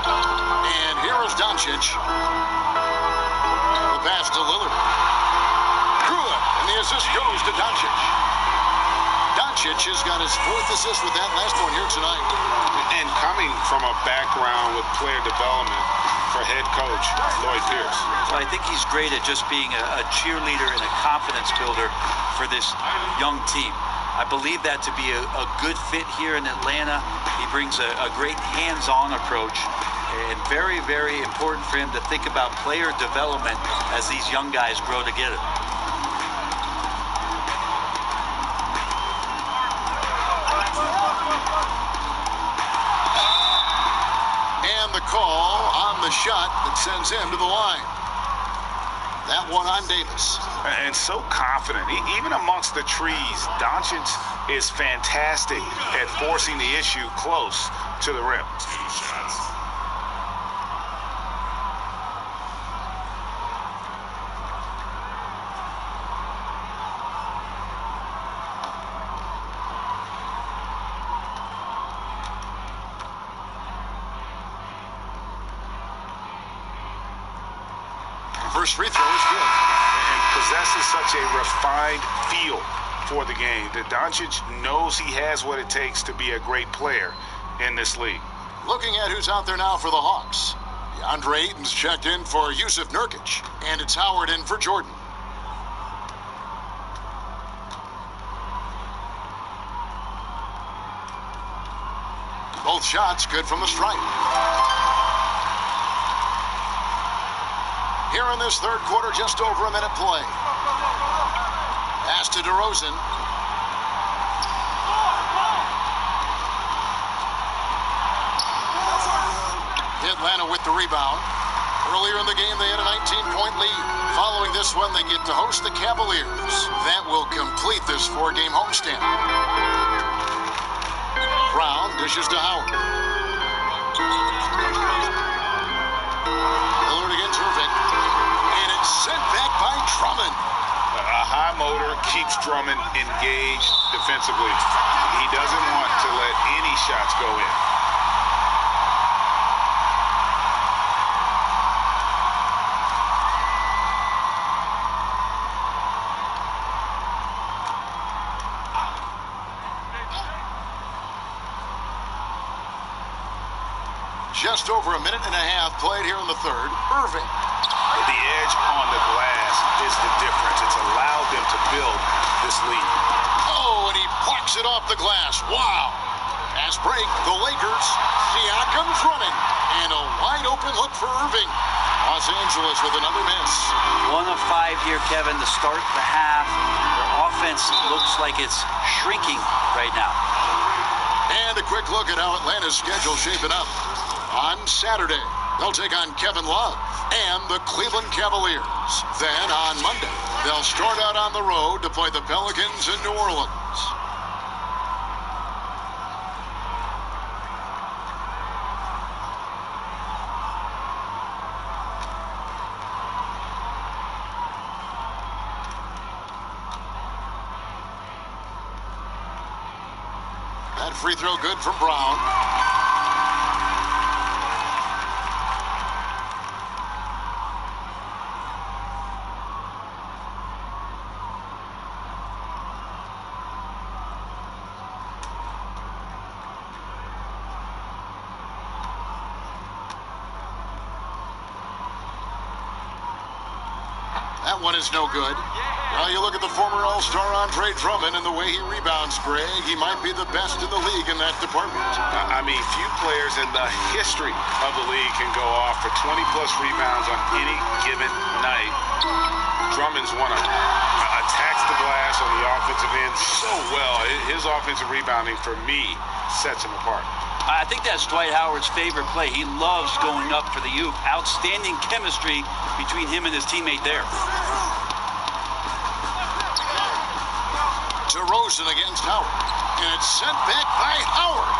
And here is Doncic. The pass to Lillard. Good. And the assist goes to Doncic. Doncic has got his 4th assist with that last one here tonight. And coming from a background with player development for head coach Lloyd Pierce. Well, I think he's great at just being a cheerleader and a confidence builder for this young team. I believe that to be a good fit here in Atlanta. He brings a great hands-on approach, and very, very important for him to think about player development as these young guys grow together. And the call on the shot that sends him to the line. That one on Davis. And so confident. Even amongst the trees, Doncic is fantastic at forcing the issue close to the rim. First free throw is good. And possesses such a refined feel for the game that Doncic knows he has what it takes to be a great player in this league. Looking at who's out there now for the Hawks. DeAndre Ayton's checked in for Yusuf Nurkic, and it's Howard in for Jordan. Both shots good from the stripe. Here in this third quarter, just over a minute play. Pass to DeRozan. Atlanta with the rebound. Earlier in the game, they had a 19-point lead. Following this one, they get to host the Cavaliers. That will complete this 4-game homestand. Brown dishes to Howard. Lillard against Irving. And it's sent back by Drummond. A high motor keeps Drummond engaged defensively. He doesn't want to let any shots go in. Just over a minute and a half played here in the third. Irving. The edge on the glass is the difference. It's allowed them to build this lead. Oh, and he plucks it off the glass. Wow. Fast break, the Lakers. Siakam's running. And a wide open look for Irving. Los Angeles with another miss. 1 of 5 here, Kevin, to start the half. Their offense looks like it's shrinking right now. And a quick look at how Atlanta's schedule shaping up. On Saturday, they'll take on Kevin Love and the Cleveland Cavaliers. Then on Monday, they'll start out on the road to play the Pelicans in New Orleans. That free throw good from Brown. That one is no good. Well, you look at the former All-Star Andre Drummond and the way he rebounds, Greg. He might be the best in the league in that department. I mean, few players in the history of the league can go off for 20-plus rebounds on any given night. Drummond's one of them. Attacks the glass on the offensive end so well. His offensive rebounding, for me, sets him apart. I think that's Dwight Howard's favorite play. He loves going up for the oop. Outstanding chemistry between him and his teammate there. DeRozan against Howard. And it's sent back by Howard.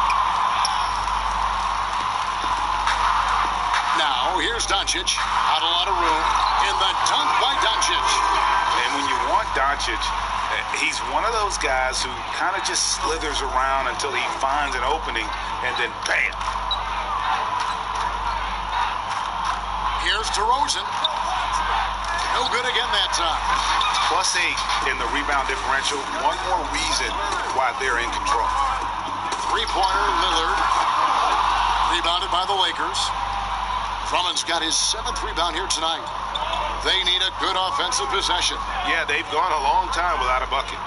Now, here's Doncic. Not a lot of room. And the dunk by Doncic. And when you want Doncic, he's one of those guys who kind of just slithers around until he finds an opening, and then bam. Here's DeRozan. No good again that time. +8 in the rebound differential. One more reason why they're in control. Three-pointer, Lillard. Rebounded by the Lakers. Drummond's got his 7th rebound here tonight. They need a good offensive possession. Yeah, they've gone a long time without a bucket.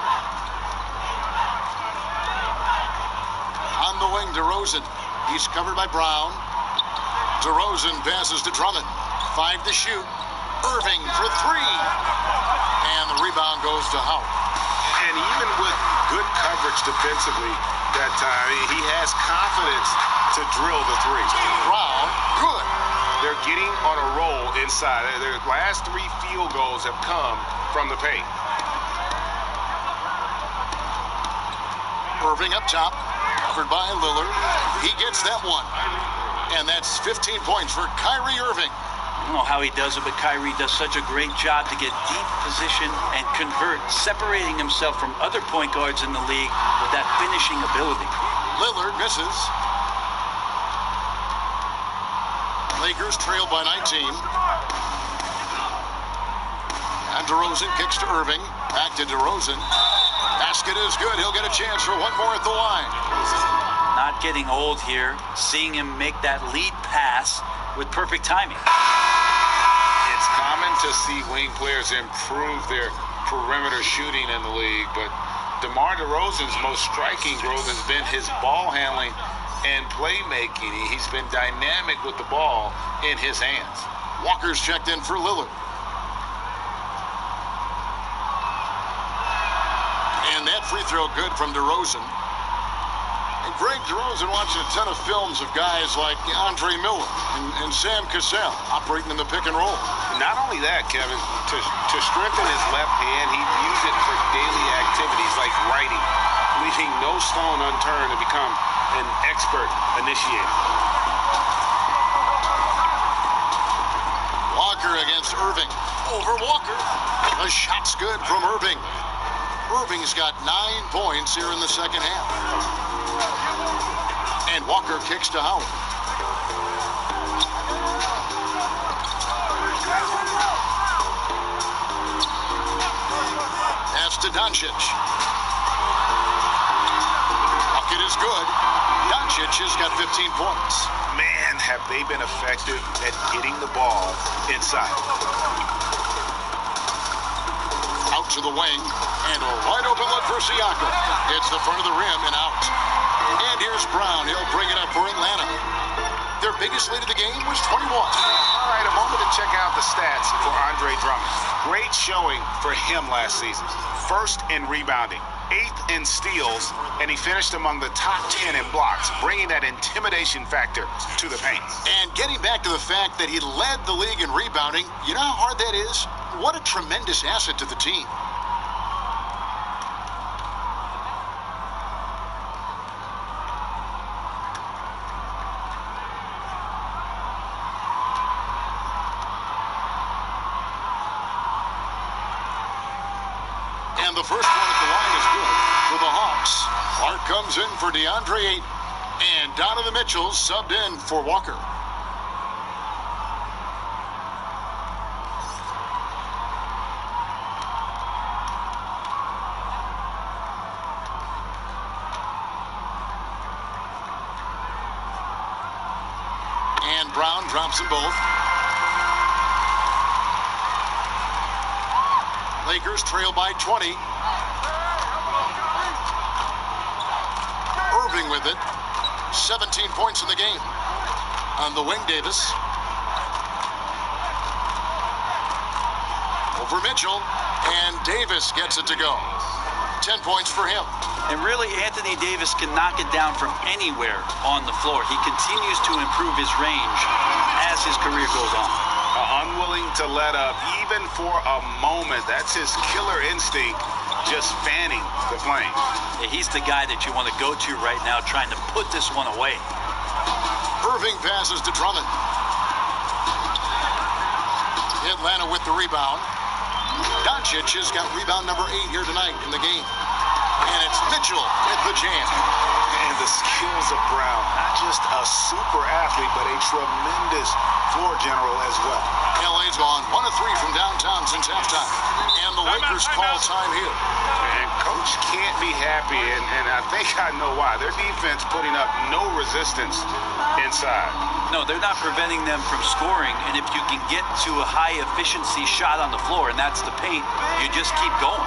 On the wing, DeRozan. He's covered by Brown. DeRozan passes to Drummond. 5 to shoot. Irving for 3. And the rebound goes to Howard. And even with good coverage defensively that time, he has confidence to drill the 3. Brown, good. They're getting on a roll inside. Their last 3 field goals have come from the paint. Irving up top, covered by Lillard. He gets that one. And that's 15 points for Kyrie Irving. I don't know how he does it, but Kyrie does such a great job to get deep position and convert, separating himself from other point guards in the league with that finishing ability. Lillard misses. Lakers trail by 19. And DeRozan kicks to Irving. Back to DeRozan. Basket is good. He'll get a chance for one more at the line. Not getting old here. Seeing him make that lead pass with perfect timing. It's common to see wing players improve their perimeter shooting in the league, but DeMar DeRozan's most striking growth has been his ball handling and playmaking. He's been dynamic with the ball in his hands. Walker's checked in for Lillard. And that free throw good from DeRozan. And Greg DeRozan watching a ton of films of guys like Andre Miller and Sam Cassell operating in the pick and roll. Not only that, Kevin, to strengthen his left hand, he'd use it for daily activities like writing, leaving no stone unturned to become an expert initiator. Walker against Irving. Over Walker. The shot's good from Irving. Irving's got 9 points here in the second half. And Walker kicks to Howard. Pass to Doncic. Bucket is good. Doncic has got 15 points. Man, have they been effective at getting the ball inside. Out to the wing, and a wide open look for Siakam. Hits the front of the rim and out. And here's Brown. He'll bring it up for Atlanta. Their biggest lead of the game was 21. All right, a moment to check out the stats for Andre Drummond. Great showing for him last season. 1st in rebounding, 8th in steals, and he finished among the top 10 in blocks, bringing that intimidation factor to the paint. And getting back to the fact that he led the league in rebounding, you know how hard that is? What a tremendous asset to the team. And the first one at the line is good for the Hawks. Clark comes in for DeAndre Ayton. And Donovan Mitchell subbed in for Walker. And Brown drops them both. Lakers trail by 20. Irving with it. 17 points in the game. On the wing, Davis. Over Mitchell. And Davis gets it to go. 10 points for him. And really, Anthony Davis can knock it down from anywhere on the floor. He continues to improve his range as his career goes on. Unwilling to let up, even for a moment. That's his killer instinct, just fanning the flame. Yeah, he's the guy that you want to go to right now, trying to put this one away. Irving passes to Drummond. Atlanta with the rebound. Doncic has got rebound number 8 here tonight in the game. And it's Mitchell with the jam. And the skills of Brown, not just a super athlete, but a tremendous floor general as well. LA's gone 1 of 3 from downtown since halftime. And the Lakers call time here. And Coach can't be happy, and I think I know why. Their defense putting up no resistance inside. No, they're not preventing them from scoring, and if you can get to a high-efficiency shot on the floor, and that's the paint, you just keep going.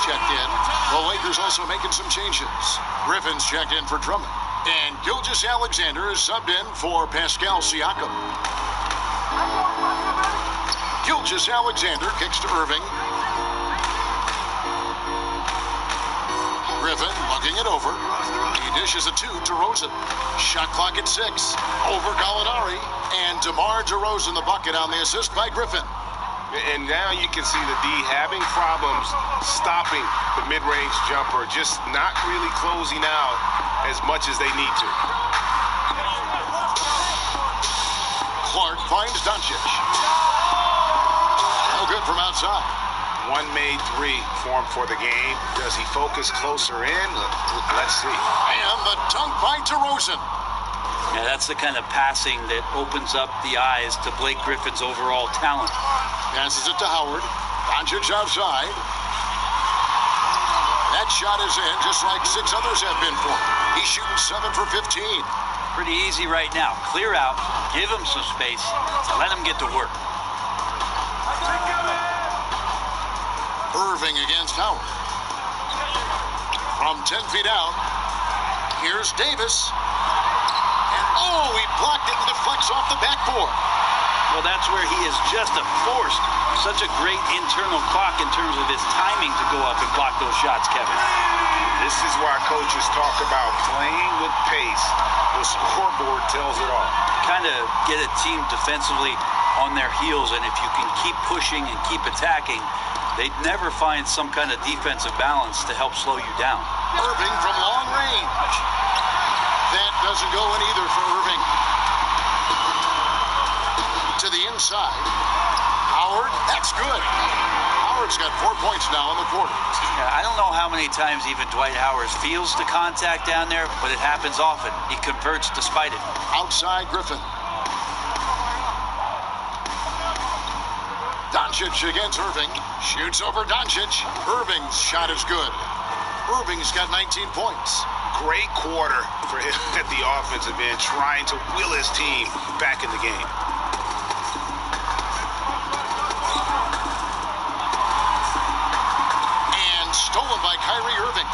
Checked in. The Lakers also making some changes. Griffin's checked in for Drummond. And Gilgeous-Alexander is subbed in for Pascal Siakam. Gilgeous-Alexander kicks to Irving. Griffin lugging it over. He dishes a 2 to Rosen. Shot clock at 6. Over Gallinari. And DeMar DeRozan the bucket on the assist by Griffin. And now you can see the D having problems stopping the mid-range jumper, just not really closing out as much as they need to. Clark finds Doncic. No good from outside. One made 3 formed for the game. Does he focus closer in? Let's see. And the dunk by DeRozan. Yeah, that's the kind of passing that opens up the eyes to Blake Griffin's overall talent. Passes it to Howard. Doncic outside. That shot is in, just like 6 others have been for him. He's shooting 7 for 15. Pretty easy right now. Clear out, give him some space, let him get to work. Irving against Howard. From 10 feet out, here's Davis. And oh, he blocked it and deflects off the backboard. Well, that's where he is just a force. Such a great internal clock in terms of his timing to go up and block those shots, Kevin. This is why coaches talk about playing with pace. The scoreboard tells it all. Kind of get a team defensively on their heels, and if you can keep pushing and keep attacking, they'd never find some kind of defensive balance to help slow you down. Irving from long range. That doesn't go in either for Irving. To the inside. Howard, that's good. Howard's got 4 points now in the quarter. Yeah, I don't know how many times even Dwight Howard feels the contact down there, but it happens often. He converts despite it. Outside Griffin. Doncic against Irving. Shoots over Doncic. Irving's shot is good. Irving's got 19 points. Great quarter for him at the offensive end, trying to will his team back in the game. And stolen by Kyrie Irving.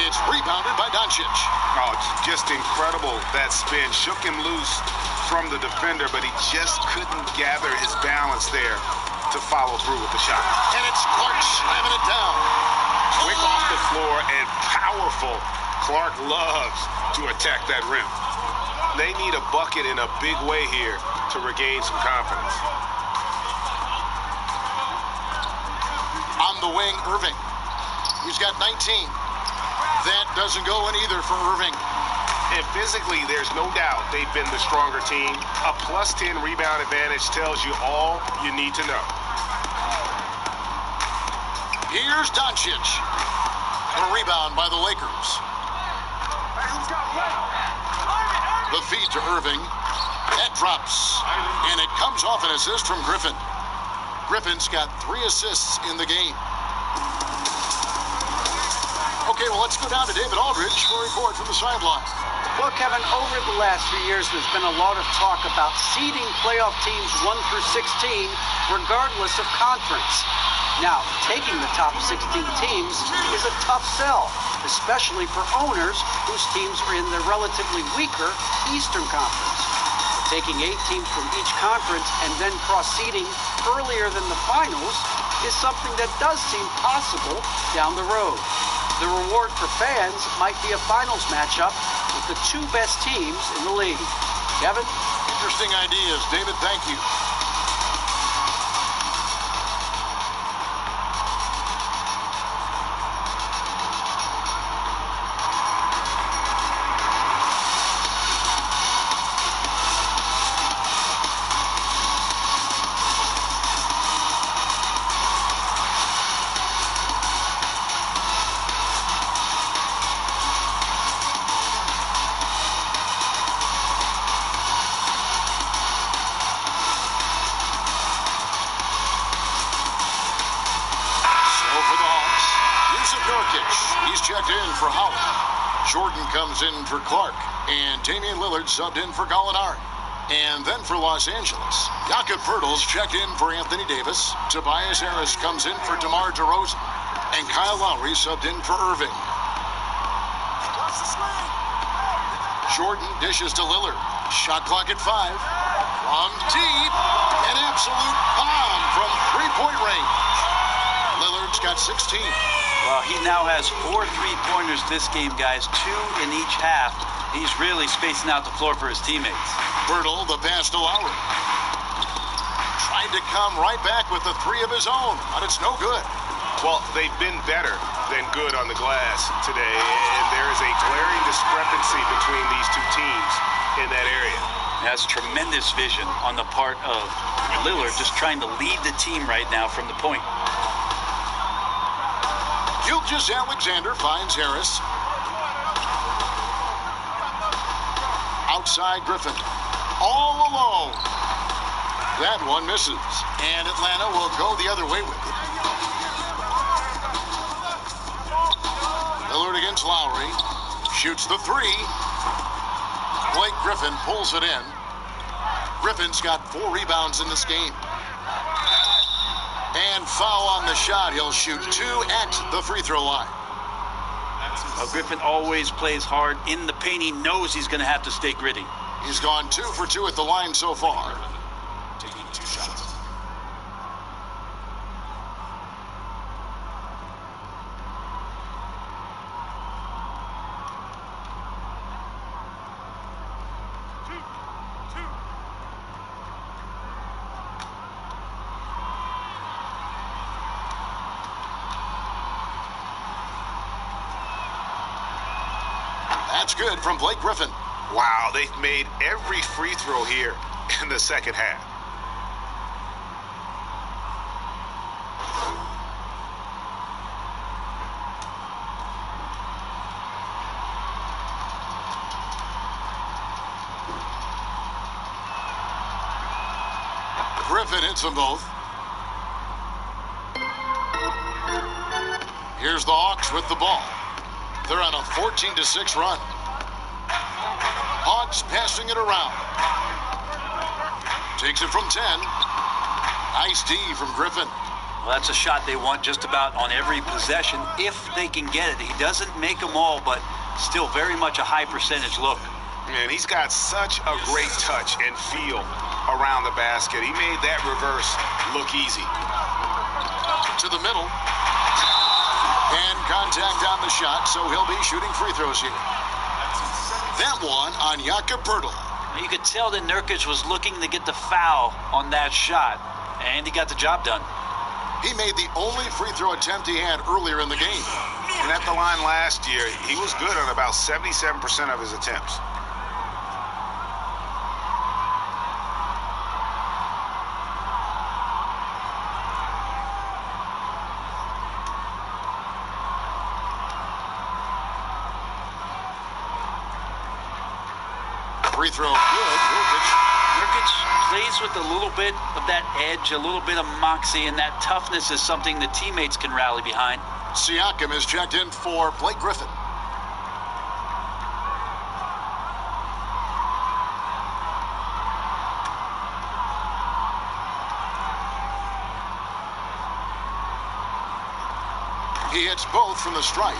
It's rebounded by Doncic. Oh, just incredible. That spin shook him loose from the defender, but he just couldn't gather his balance there to follow through with the shot. And it's Clark slamming it down. Quick off the floor and powerful. Clark loves to attack that rim. They need a bucket in a big way here to regain some confidence. On the wing, Irving. He's got 19. That doesn't go in either for Irving. And physically, there's no doubt they've been the stronger team. A plus 10 rebound advantage tells you all you need to know. Here's Doncic. A rebound by the Lakers. The feed to Irving. That drops. And it comes off an assist from Griffin. Griffin's got 3 assists in the game. Okay, well, let's go down to David Aldridge for a report from the sideline. Well, Kevin, over the last few years, there's been a lot of talk about seeding playoff teams 1 through 16, regardless of conference. Now, taking the top 16 teams is a tough sell, especially for owners whose teams are in the relatively weaker Eastern Conference. Taking 8 teams from each conference and then cross-seeding earlier than the finals is something that does seem possible down the road. The reward for fans might be a finals matchup with the 2 best teams in the league. Kevin? Interesting ideas. David, thank you. He's checked in for Howard. Jordan comes in for Clark. And Damian Lillard subbed in for Gallinari. And then for Los Angeles, Jakob Poeltl's checked in for Anthony Davis. Tobias Harris comes in for DeMar DeRozan. And Kyle Lowry subbed in for Irving. Jordan dishes to Lillard. Shot clock at 5. From deep. An absolute bomb from three-point range. Lillard's got 16. Well, he now has 4 3-pointers this game, guys. 2 in each half. He's really spacing out the floor for his teammates. Poeltl, the pass to Lowry. Tried to come right back with the 3 of his own, but it's no good. Well, they've been better than good on the glass today, and there is a glaring discrepancy between these 2 teams in that area. That's tremendous vision on the part of Lillard, just trying to lead the team right now from the point. Gilgeous-Alexander finds Harris. Outside Griffin. All alone. That one misses. And Atlanta will go the other way with it. Lillard against Lowry. Shoots the 3. Blake Griffin pulls it in. Griffin's got 4 rebounds in this game. And foul on the shot. He'll shoot 2 at the free throw line. Griffin always plays hard in the paint. He knows he's going to have to stay gritty. He's gone 2 for 2 at the line so far. Taking 2 shots. That's good from Blake Griffin. Wow, they've made every free throw here in the second half. Griffin hits them both. Here's the Hawks with the ball. They're on a 14-6 run. Hawks passing it around. Takes it from 10. Nice D from Griffin. Well, that's a shot they want just about on every possession if they can get it. He doesn't make them all, but still very much a high percentage look. Man, he's got such a great touch and feel around the basket. He made that reverse look easy. To the middle. And contact on the shot, so he'll be shooting free throws here. That one on Jakob Poeltl. You could tell that Nurkic was looking to get the foul on that shot, and he got the job done. He made the only free throw attempt he had earlier in the game. And at the line last year, he was good on about 77% of his attempts. Free throw good. Nurkic plays with a little bit of that edge, a little bit of moxie, and that toughness is something the teammates can rally behind. Siakam is checked in for Blake Griffin. He hits both from the stripe.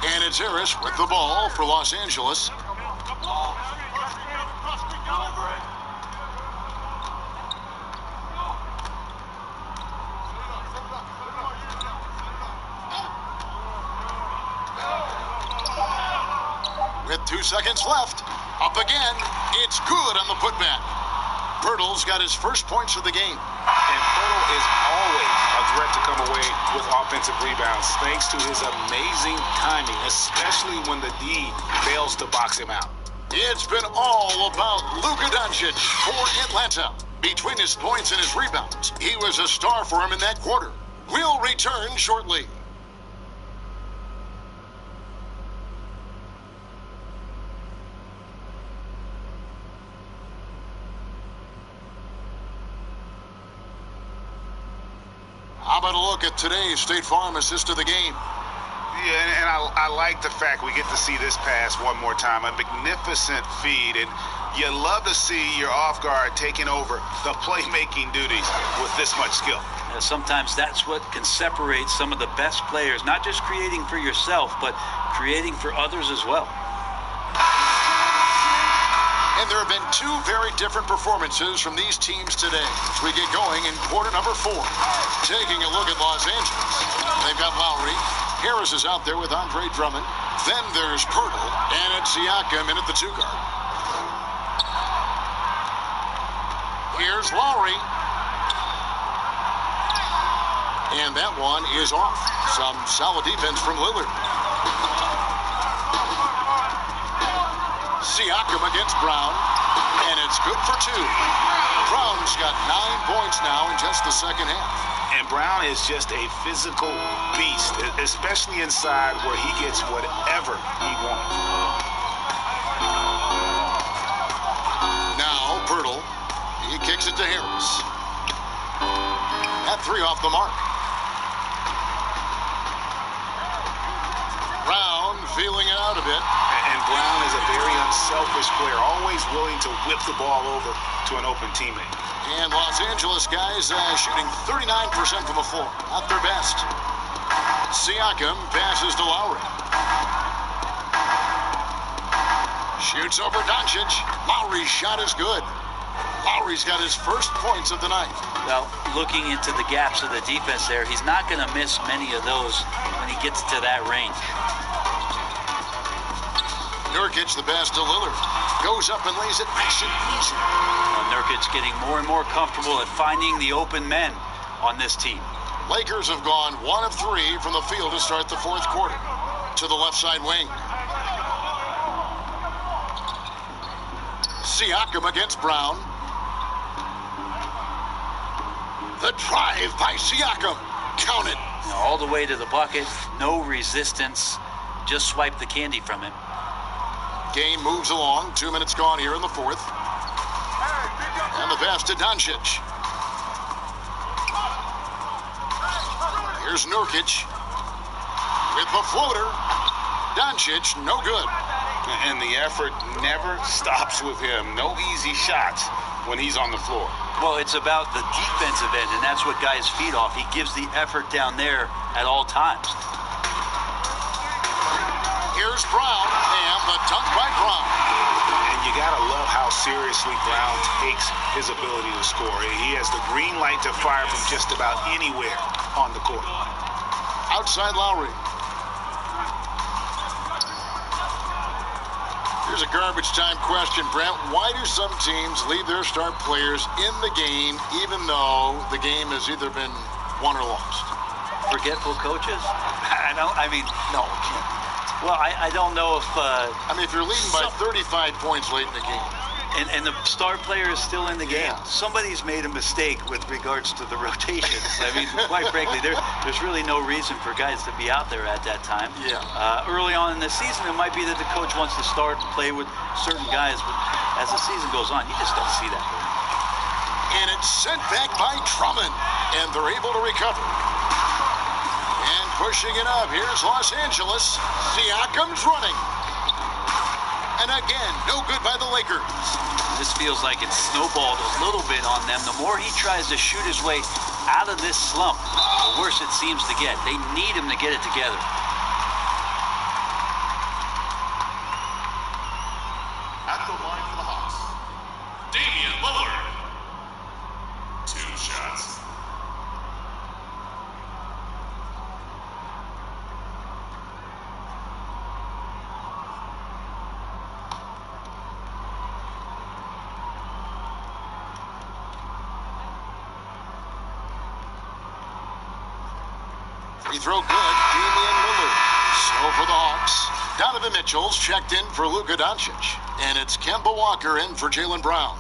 And it's Harris with the ball for Los Angeles. With 2 seconds left, up again, it's good on the putback. Pirtle's got his first points of the game. And Pirtle is always a threat to come away with offensive rebounds, thanks to his amazing timing, especially when the D fails to box him out. It's been all about Luka Doncic for Atlanta. Between his points and his rebounds, he was a star for him in that quarter. We'll return shortly. How about a look at today's State Farm assist of the game? Yeah, and I like the fact we get to see this pass one more time. A magnificent feed, and you love to see your off guard taking over the playmaking duties with this much skill. Sometimes that's what can separate some of the best players, not just creating for yourself, but creating for others as well. And there have been two very different performances from these teams today as we get going in quarter number 4. Taking a look at Los Angeles. They've got Lowry. Harris is out there with Andre Drummond. Then there's Pirtle, and it's Siakam in at the 2 guard. Here's Lowry. And that one is off. Some solid defense from Lillard. Siakam against Brown, and it's good for 2. Brown's got 9 points now in just the second half. And Brown is just a physical beast, especially inside where he gets whatever he wants. Now Pirtle, he kicks it to Harris. That 3 off the mark. Brown feeling it out a bit. And Brown is a very unselfish player, always willing to whip the ball over to an open teammate. And Los Angeles guys shooting 39% from the floor. Not their best. Siakam passes to Lowry. Shoots over Doncic. Lowry's shot is good. Lowry's got his first points of the night. Well, looking into the gaps of the defense there, he's not going to miss many of those when he gets to that range. Nurkic, the pass to Lillard. Goes up and lays it nice and easy. Nurkic getting more and more comfortable at finding the open men on this team. Lakers have gone 1 of 3 from the field to start the 4th quarter. To the left side wing. Siakam against Brown. The drive by Siakam. Count it. All the way to the bucket. No resistance. Just swipe the candy from him. Game moves along. 2 minutes gone here in the 4th. And the pass to Doncic. Here's Nurkic with the floater. Doncic, no good. And the effort never stops with him. No easy shots when he's on the floor. Well, it's about the defensive end, and that's what guys feed off. He gives the effort down there at all times. Here's Brown, and the dunk by Brown. And you gotta love how seriously Brown takes his ability to score. He has the green light to fire from just about anywhere on the court. Outside Lowry. Here's a garbage time question, Brent. Why do some teams leave their star players in the game even though the game has either been won or lost? Forgetful coaches? No. Well, I don't know if... if you're leading by 35 points late in the game. And the star player is still in the game. Somebody's made a mistake with regards to the rotations. Quite frankly, there's really no reason for guys to be out there at that time. Yeah. Early on in the season, it might be that the coach wants to start and play with certain guys, but as the season goes on, you just don't see that. And it's sent back by Drummond, and they're able to recover. And pushing it up, here's Los Angeles. Siakam's running. And again, no good by the Lakers. This feels like it's snowballed a little bit on them. The more he tries to shoot his way out of this slump, the worse it seems to get. They need him to get it together. At the line for the Hawks, Damian Lillard. 2 shots. Free throw good, Damian Lillard. So for the Hawks, Donovan Mitchell's checked in for Luka Doncic. And it's Kemba Walker in for Jaylen Brown.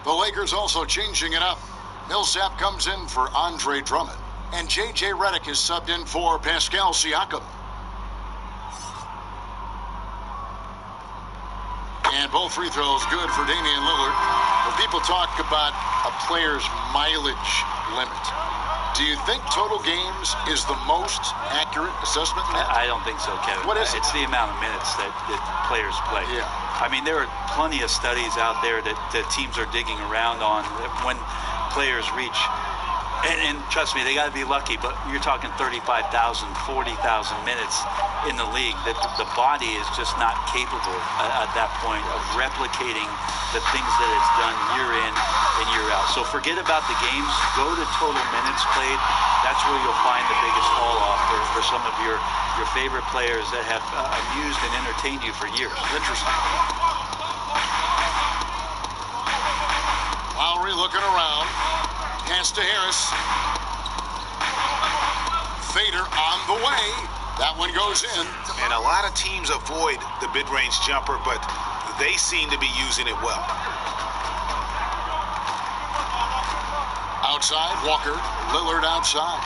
The Lakers also changing it up. Millsap comes in for Andre Drummond. And J.J. Redick is subbed in for Pascal Siakam. And both free throws good for Damian Lillard. When people talk about a player's mileage limit, do you think total games is the most accurate assessment? I don't think so, Kevin. What is it? It's the amount of minutes that players play. Yeah. I mean, there are plenty of studies out there that teams are digging around on when players reach. And trust me, they got to be lucky, but you're talking 35,000, 40,000 minutes in the league. That the body is just not capable at that point of replicating the things that it's done year in and year out. So forget about the games. Go to total minutes played. That's where you'll find the biggest fall-off for some of your favorite players that have amused and entertained you for years. Interesting. Lowry looking around. Pass to Harris. Fader on the way. That one goes in. And a lot of teams avoid the mid-range jumper, but they seem to be using it well. Outside, Walker. Lillard outside.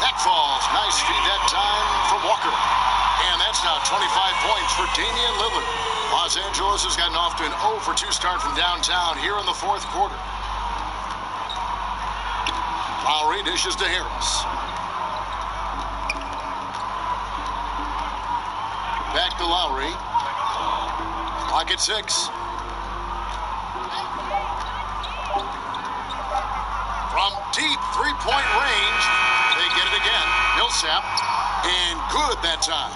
That falls. Nice feed that time from Walker. And that's now 25 points for Damian Lillard. Los Angeles has gotten off to an 0 for 2 start from downtown here in the fourth quarter. Lowry dishes to Harris. Back to Lowry. Clock at 6. From deep three-point range, they get it again. Millsap, and good that time.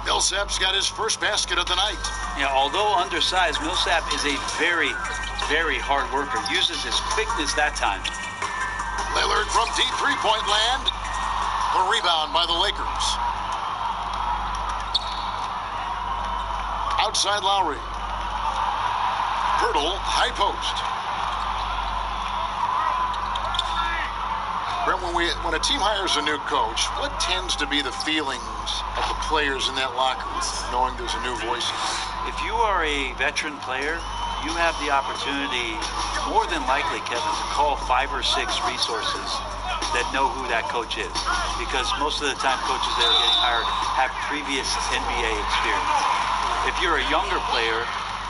Millsap's got his first basket of the night. Yeah, although undersized, Millsap is a very, very hard worker. Uses his quickness that time. Lillard from deep three-point land. The rebound by the Lakers. Outside Lowry. Hurdle, high post. Brent, when a team hires a new coach, what tends to be the feelings of the players in that locker room, knowing there's a new voice? If you are a veteran player, you have the opportunity, more than likely, Kevin, to call 5 or 6 resources that know who that coach is. Because most of the time, coaches that are getting hired have previous NBA experience. If you're a younger player,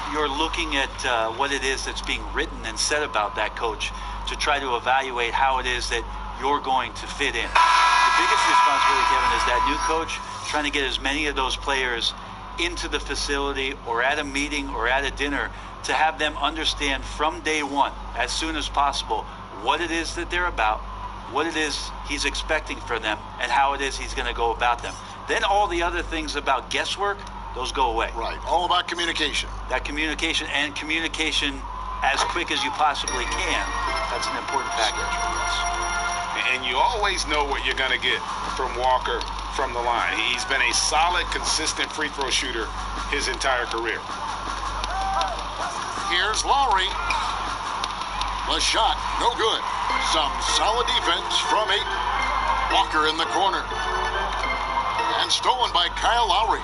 you're looking at what it is that's being written and said about that coach to try to evaluate how it is that you're going to fit in. The biggest responsibility, Kevin, is that new coach trying to get as many of those players into the facility or at a meeting or at a dinner to have them understand from day one, as soon as possible, what it is that they're about, what it is he's expecting from them, and how it is he's going to go about them. Then all the other things about guesswork, those go away. Right, all about communication. That communication, and communication as quick as you possibly can, that's an important factor. And you always know what you're going to get from Walker from the line. He's been a solid, consistent free throw shooter his entire career. Here's Lowry. The shot, no good. Some solid defense from 8. Walker in the corner. And stolen by Kyle Lowry.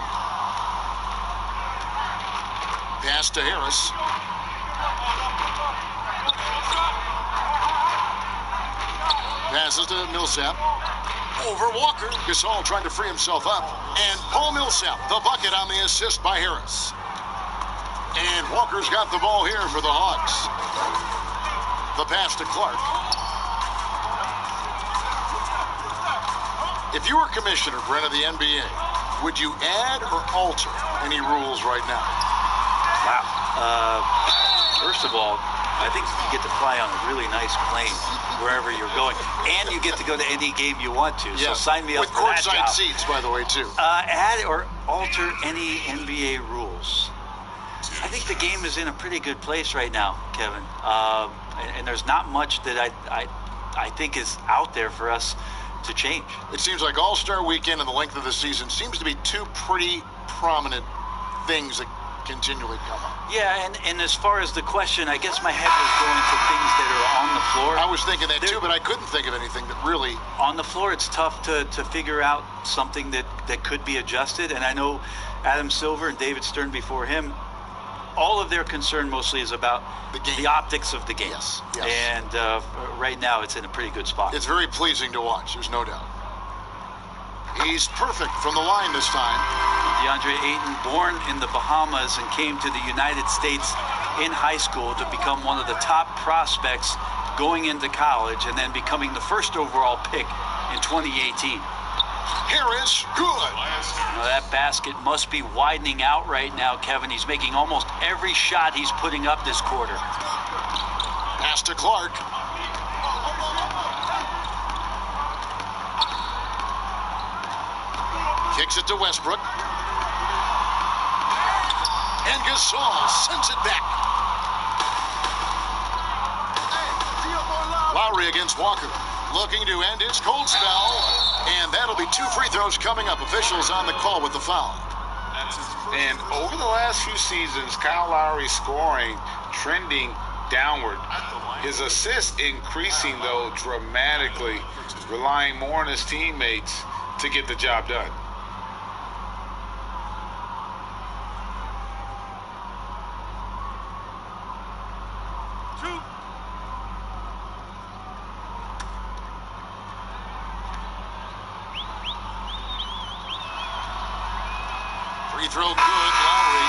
Pass to Harris. Passes to Millsap. Over Walker. Gasol trying to free himself up. And Paul Millsap, the bucket on the assist by Harris. And Walker's got the ball here for the Hawks. The pass to Clark. If you were commissioner, Brent, of the NBA, would you add or alter any rules right now? Wow. First of all, I think you get to fly on a really nice plane wherever you're going. And you get to go to any game you want to. So sign me up for that job. With courtside seats, by the way, too. Add or alter any NBA rules. I think the game is in a pretty good place right now, Kevin. And there's not much that I think is out there for us to change. It seems like All-Star Weekend and the length of the season seems to be two pretty prominent things that continually come up. Yeah, and as far as the question, I guess my head was going to things that are on the floor. I was thinking that too, but I couldn't think of anything that really... On the floor, it's tough to figure out something that could be adjusted. And I know Adam Silver and David Stern before him, all of their concern mostly is about the optics of the game. Yes. And right now, it's in a pretty good spot. It's very pleasing to watch, there's no doubt. He's perfect from the line this time. DeAndre Ayton, born in the Bahamas and came to the United States in high school to become one of the top prospects going into college and then becoming the first overall pick in 2018. Harris, good. Now that basket must be widening out right now, Kevin. He's making almost every shot he's putting up this quarter. Pass to Clark. Kicks it to Westbrook. And Gasol sends it back. Lowry against Walker. Looking to end his cold spell. And that'll be 2 free throws coming up. Officials on the call with the foul. And over the last few seasons, Kyle Lowry's scoring trending downward. His assists increasing, though, dramatically, relying more on his teammates to get the job done. Free throw good, Lowry.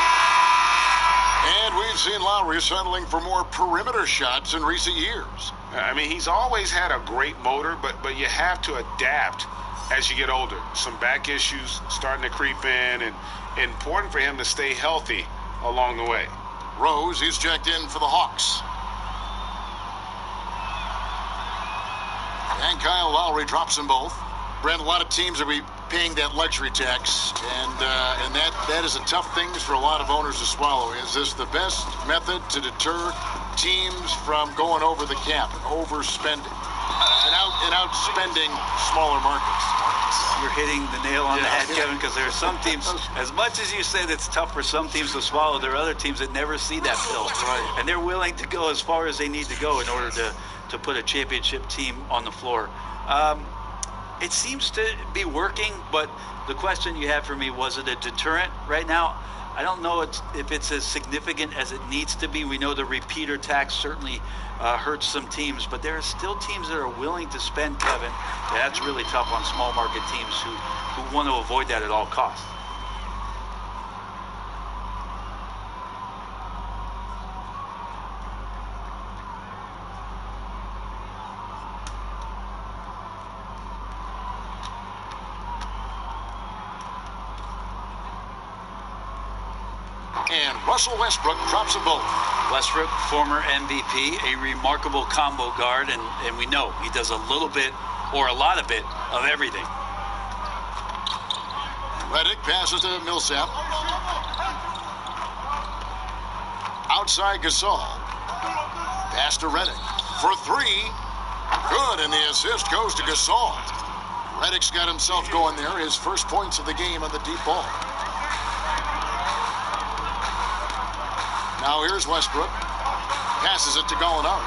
And we've seen Lowry settling for more perimeter shots in recent years. I mean, he's always had a great motor, but you have to adapt as you get older. Some back issues starting to creep in, and important for him to stay healthy along the way. Rose, he's checked in for the Hawks. And Kyle Lowry drops them both. Brent, a lot of teams will be paying that luxury tax, and that is a tough thing for a lot of owners to swallow. Is this the best method to deter teams from going over the cap and overspending and outspending smaller markets? You're hitting the nail on the head, Kevin, because there are some teams, as much as you said it's tough for some teams to swallow, there are other teams that never see that pill. Right. And they're willing to go as far as they need to go in order to put a championship team on the floor. It seems to be working, but the question you have for me, was it a deterrent right now? I don't know if it's as significant as it needs to be. We know the repeater tax certainly hurts some teams, but there are still teams that are willing to spend, Kevin. That's really tough on small market teams who want to avoid that at all costs. And Russell Westbrook drops them both. Westbrook, former MVP, a remarkable combo guard, and we know he does a little bit or a lot of everything. Redick passes to Millsap. Outside Gasol. Pass to Redick for 3. Good, and the assist goes to Gasol. Redick's got himself going there. His first points of the game on the deep ball. Now here's Westbrook. Passes it to Gallinari.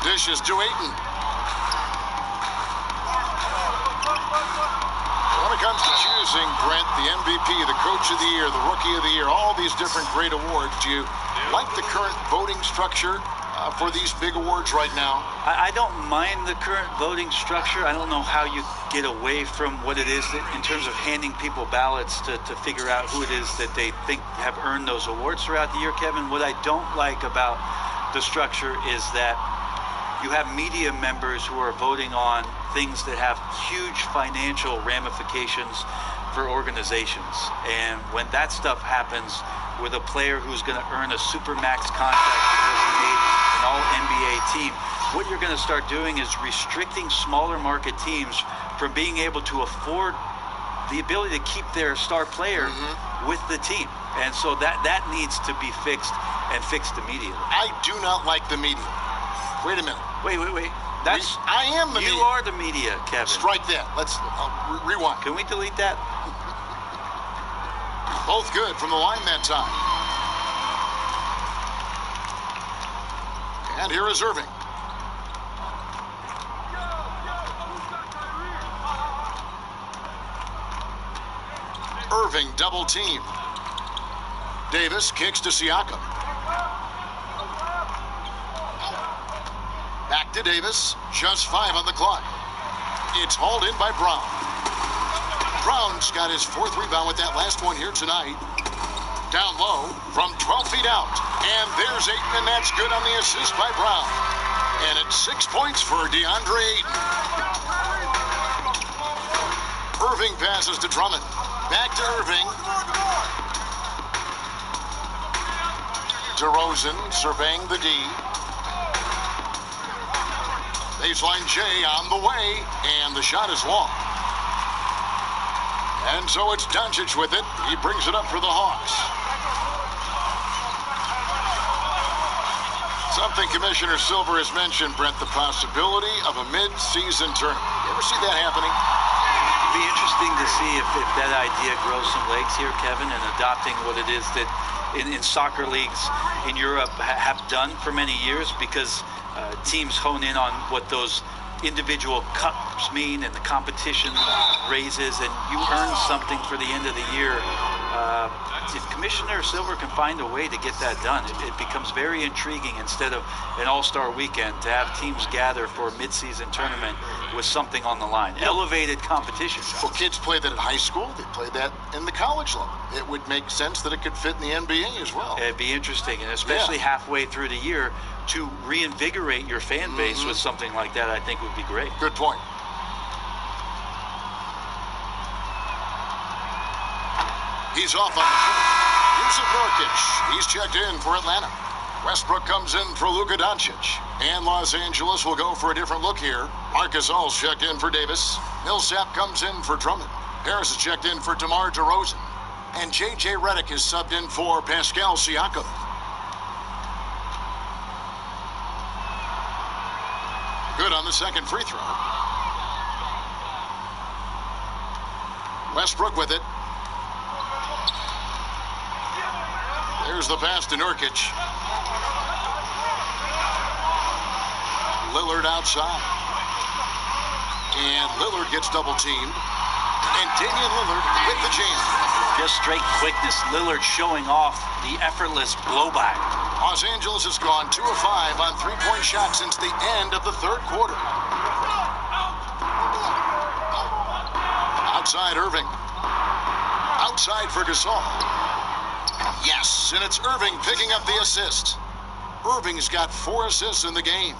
Dishes to Ayton. When it comes to choosing, Brent, the MVP, the Coach of the Year, the Rookie of the Year, all these different great awards, do you like the current voting structure for these big awards right now? I don't mind the current voting structure. I don't know how you get away from what it is in terms of handing people ballots to figure out who it is that they think have earned those awards throughout the year, Kevin. What I don't like about the structure is that you have media members who are voting on things that have huge financial ramifications for organizations. And when that stuff happens with a player who's going to earn a supermax contract because he made an all-NBA team, what you're going to start doing is restricting smaller market teams from being able to afford the ability to keep their star player with the team. And so that needs to be fixed, and fixed immediately. I do not like the media. Wait a minute. Wait. I am the media. You are the media, Kevin. Strike that. Let's rewind. Can we delete that? Both good from the line that time. And here is Irving. Irving double team. Davis kicks to Siakam. Back to Davis. Just 5 on the clock. It's hauled in by Brown. Brown's got his 4th rebound with that last one here tonight. Down low from 12 feet out. And there's Ayton, and that's good on the assist by Brown. And it's 6 points for DeAndre Ayton. Irving passes to Drummond. Back to Irving. DeRozan surveying the D. Baseline J on the way, and the shot is long. And so it's Doncic with it. He brings it up for the Hawks. Something Commissioner Silver has mentioned, Brent, the possibility of a mid-season tournament. You ever see that happening? It'd be interesting to see if that idea grows some legs here, Kevin, and adopting what it is that in soccer leagues in Europe have done for many years, because teams hone in on what those individual cups mean and the competition raises, and you earn something for the end of the year. If Commissioner Silver can find a way to get that done, it becomes very intriguing, instead of an all-star weekend, to have teams gather for a mid-season tournament with something on the line. Elevated competition. Well, kids play that at high school. They play that in the college level. It would make sense that it could fit in the NBA as well. It'd be interesting, and especially halfway through the year, to reinvigorate your fan base with something like that, I think would be great. Good point. He's off on the court. Yusuf Nurkic. He's checked in for Atlanta. Westbrook comes in for Luka Doncic. And Los Angeles will go for a different look here. Marcus All's checked in for Davis. Millsap comes in for Drummond. Harris is checked in for DeMar DeRozan. And J.J. Redick is subbed in for Pascal Siakam. Good on the second free throw. Westbrook with it. There's the pass to Nurkic. Lillard outside. And Lillard gets double teamed. And Damian Lillard with the jam. Just straight quickness. Lillard showing off the effortless blowback. Los Angeles has gone 2 of 5 on three-point shots since the end of the third quarter. Outside Irving. Outside for Gasol. Yes, and it's Irving picking up the assist. Irving's got 4 assists in the game.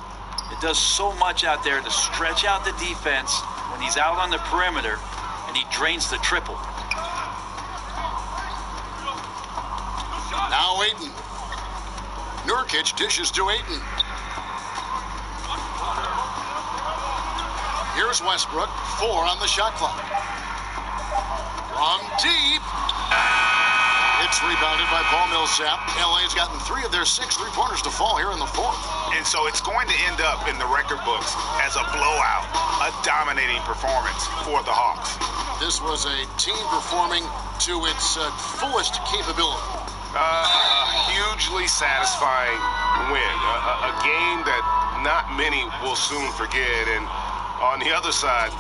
It does so much out there to stretch out the defense when he's out on the perimeter, and he drains the triple. Now Ayton. Nurkic dishes to Ayton. Here's Westbrook, 4 on the shot clock. From deep. It's rebounded by Paul Millsap. LA's gotten 3 of their 6 3-pointers to fall here in the fourth. And so it's going to end up in the record books as a blowout, a dominating performance for the Hawks. This was a team performing to its fullest capability. A hugely satisfying win. A game that not many will soon forget. And on the other side,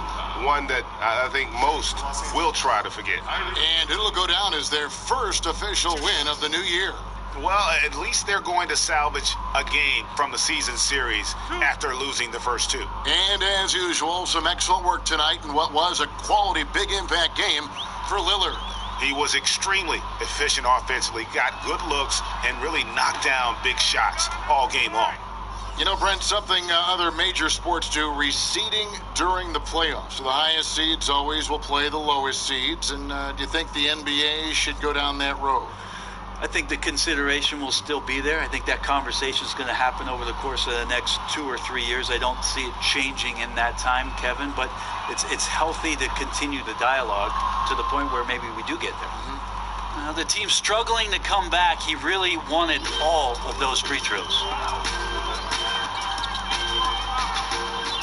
one that I think most will try to forget. And it'll go down as their first official win of the new year. Well, at least they're going to salvage a game from the season series after losing the first 2. And as usual, some excellent work tonight in what was a quality big impact game for Lillard. He was extremely efficient offensively, got good looks, and really knocked down big shots all game long. You know, Brent, something other major sports do, reseeding during the playoffs. So the highest seeds always will play the lowest seeds. And do you think the NBA should go down that road? I think the consideration will still be there. I think that conversation is going to happen over the course of the next 2 or 3 years. I don't see it changing in that time, Kevin, but it's healthy to continue the dialogue to the point where maybe we do get there. Now, the team's struggling to come back. He really wanted all of those free throws.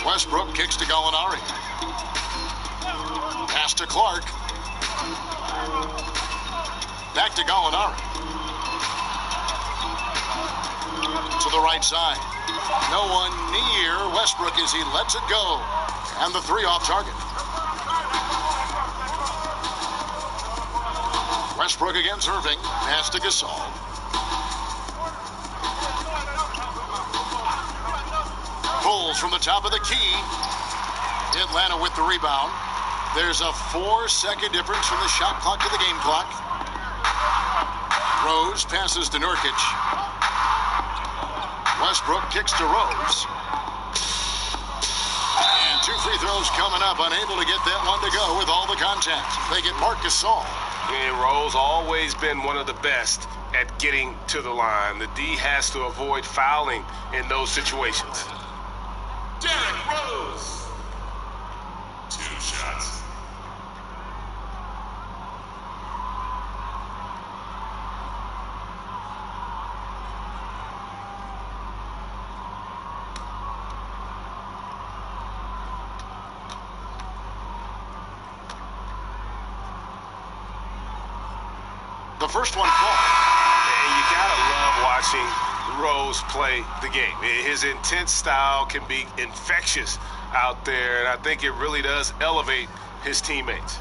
Westbrook kicks to Gallinari. Pass to Clark. Back to Gallinari. To the right side. No one near Westbrook as he lets it go. And the three off target. Westbrook against Irving. Pass to Gasol. Pulls from the top of the key. Atlanta with the rebound. There's a 4-second difference from the shot clock to the game clock. Rose passes to Nurkic. Westbrook kicks to Rose. And 2 free throws coming up. Unable to get that one to go with all the contact. They get Marc Gasol. And Rose always been one of the best at getting to the line. The D has to avoid fouling in those situations. Derrick Rose. 2 shots. The first one falls. And you gotta love watching Rose play the game. His intense style can be infectious out there, and I think it really does elevate his teammates.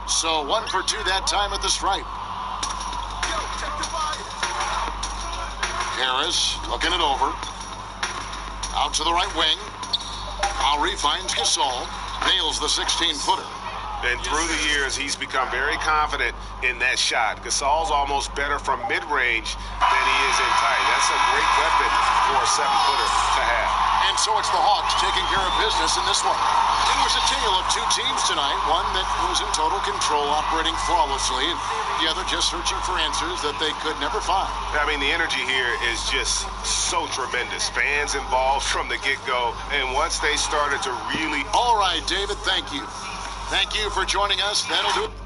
So 1 for 2 that time at the stripe. Harris looking it over. Out to the right wing. Lowry finds Gasol. Nails the 16-footer. And through the years, he's become very confident in that shot. Gasol's almost better from mid-range than he is in tight. That's a great weapon for a 7-footer to have. And so it's the Hawks taking care of business in this one. It was a tale of 2 teams tonight. One that was in total control, operating flawlessly, and the other just searching for answers that they could never find. I mean, the energy here is just so tremendous. Fans involved from the get-go, and once they started to really... All right, David, thank you. Thank you for joining us. That'll do it.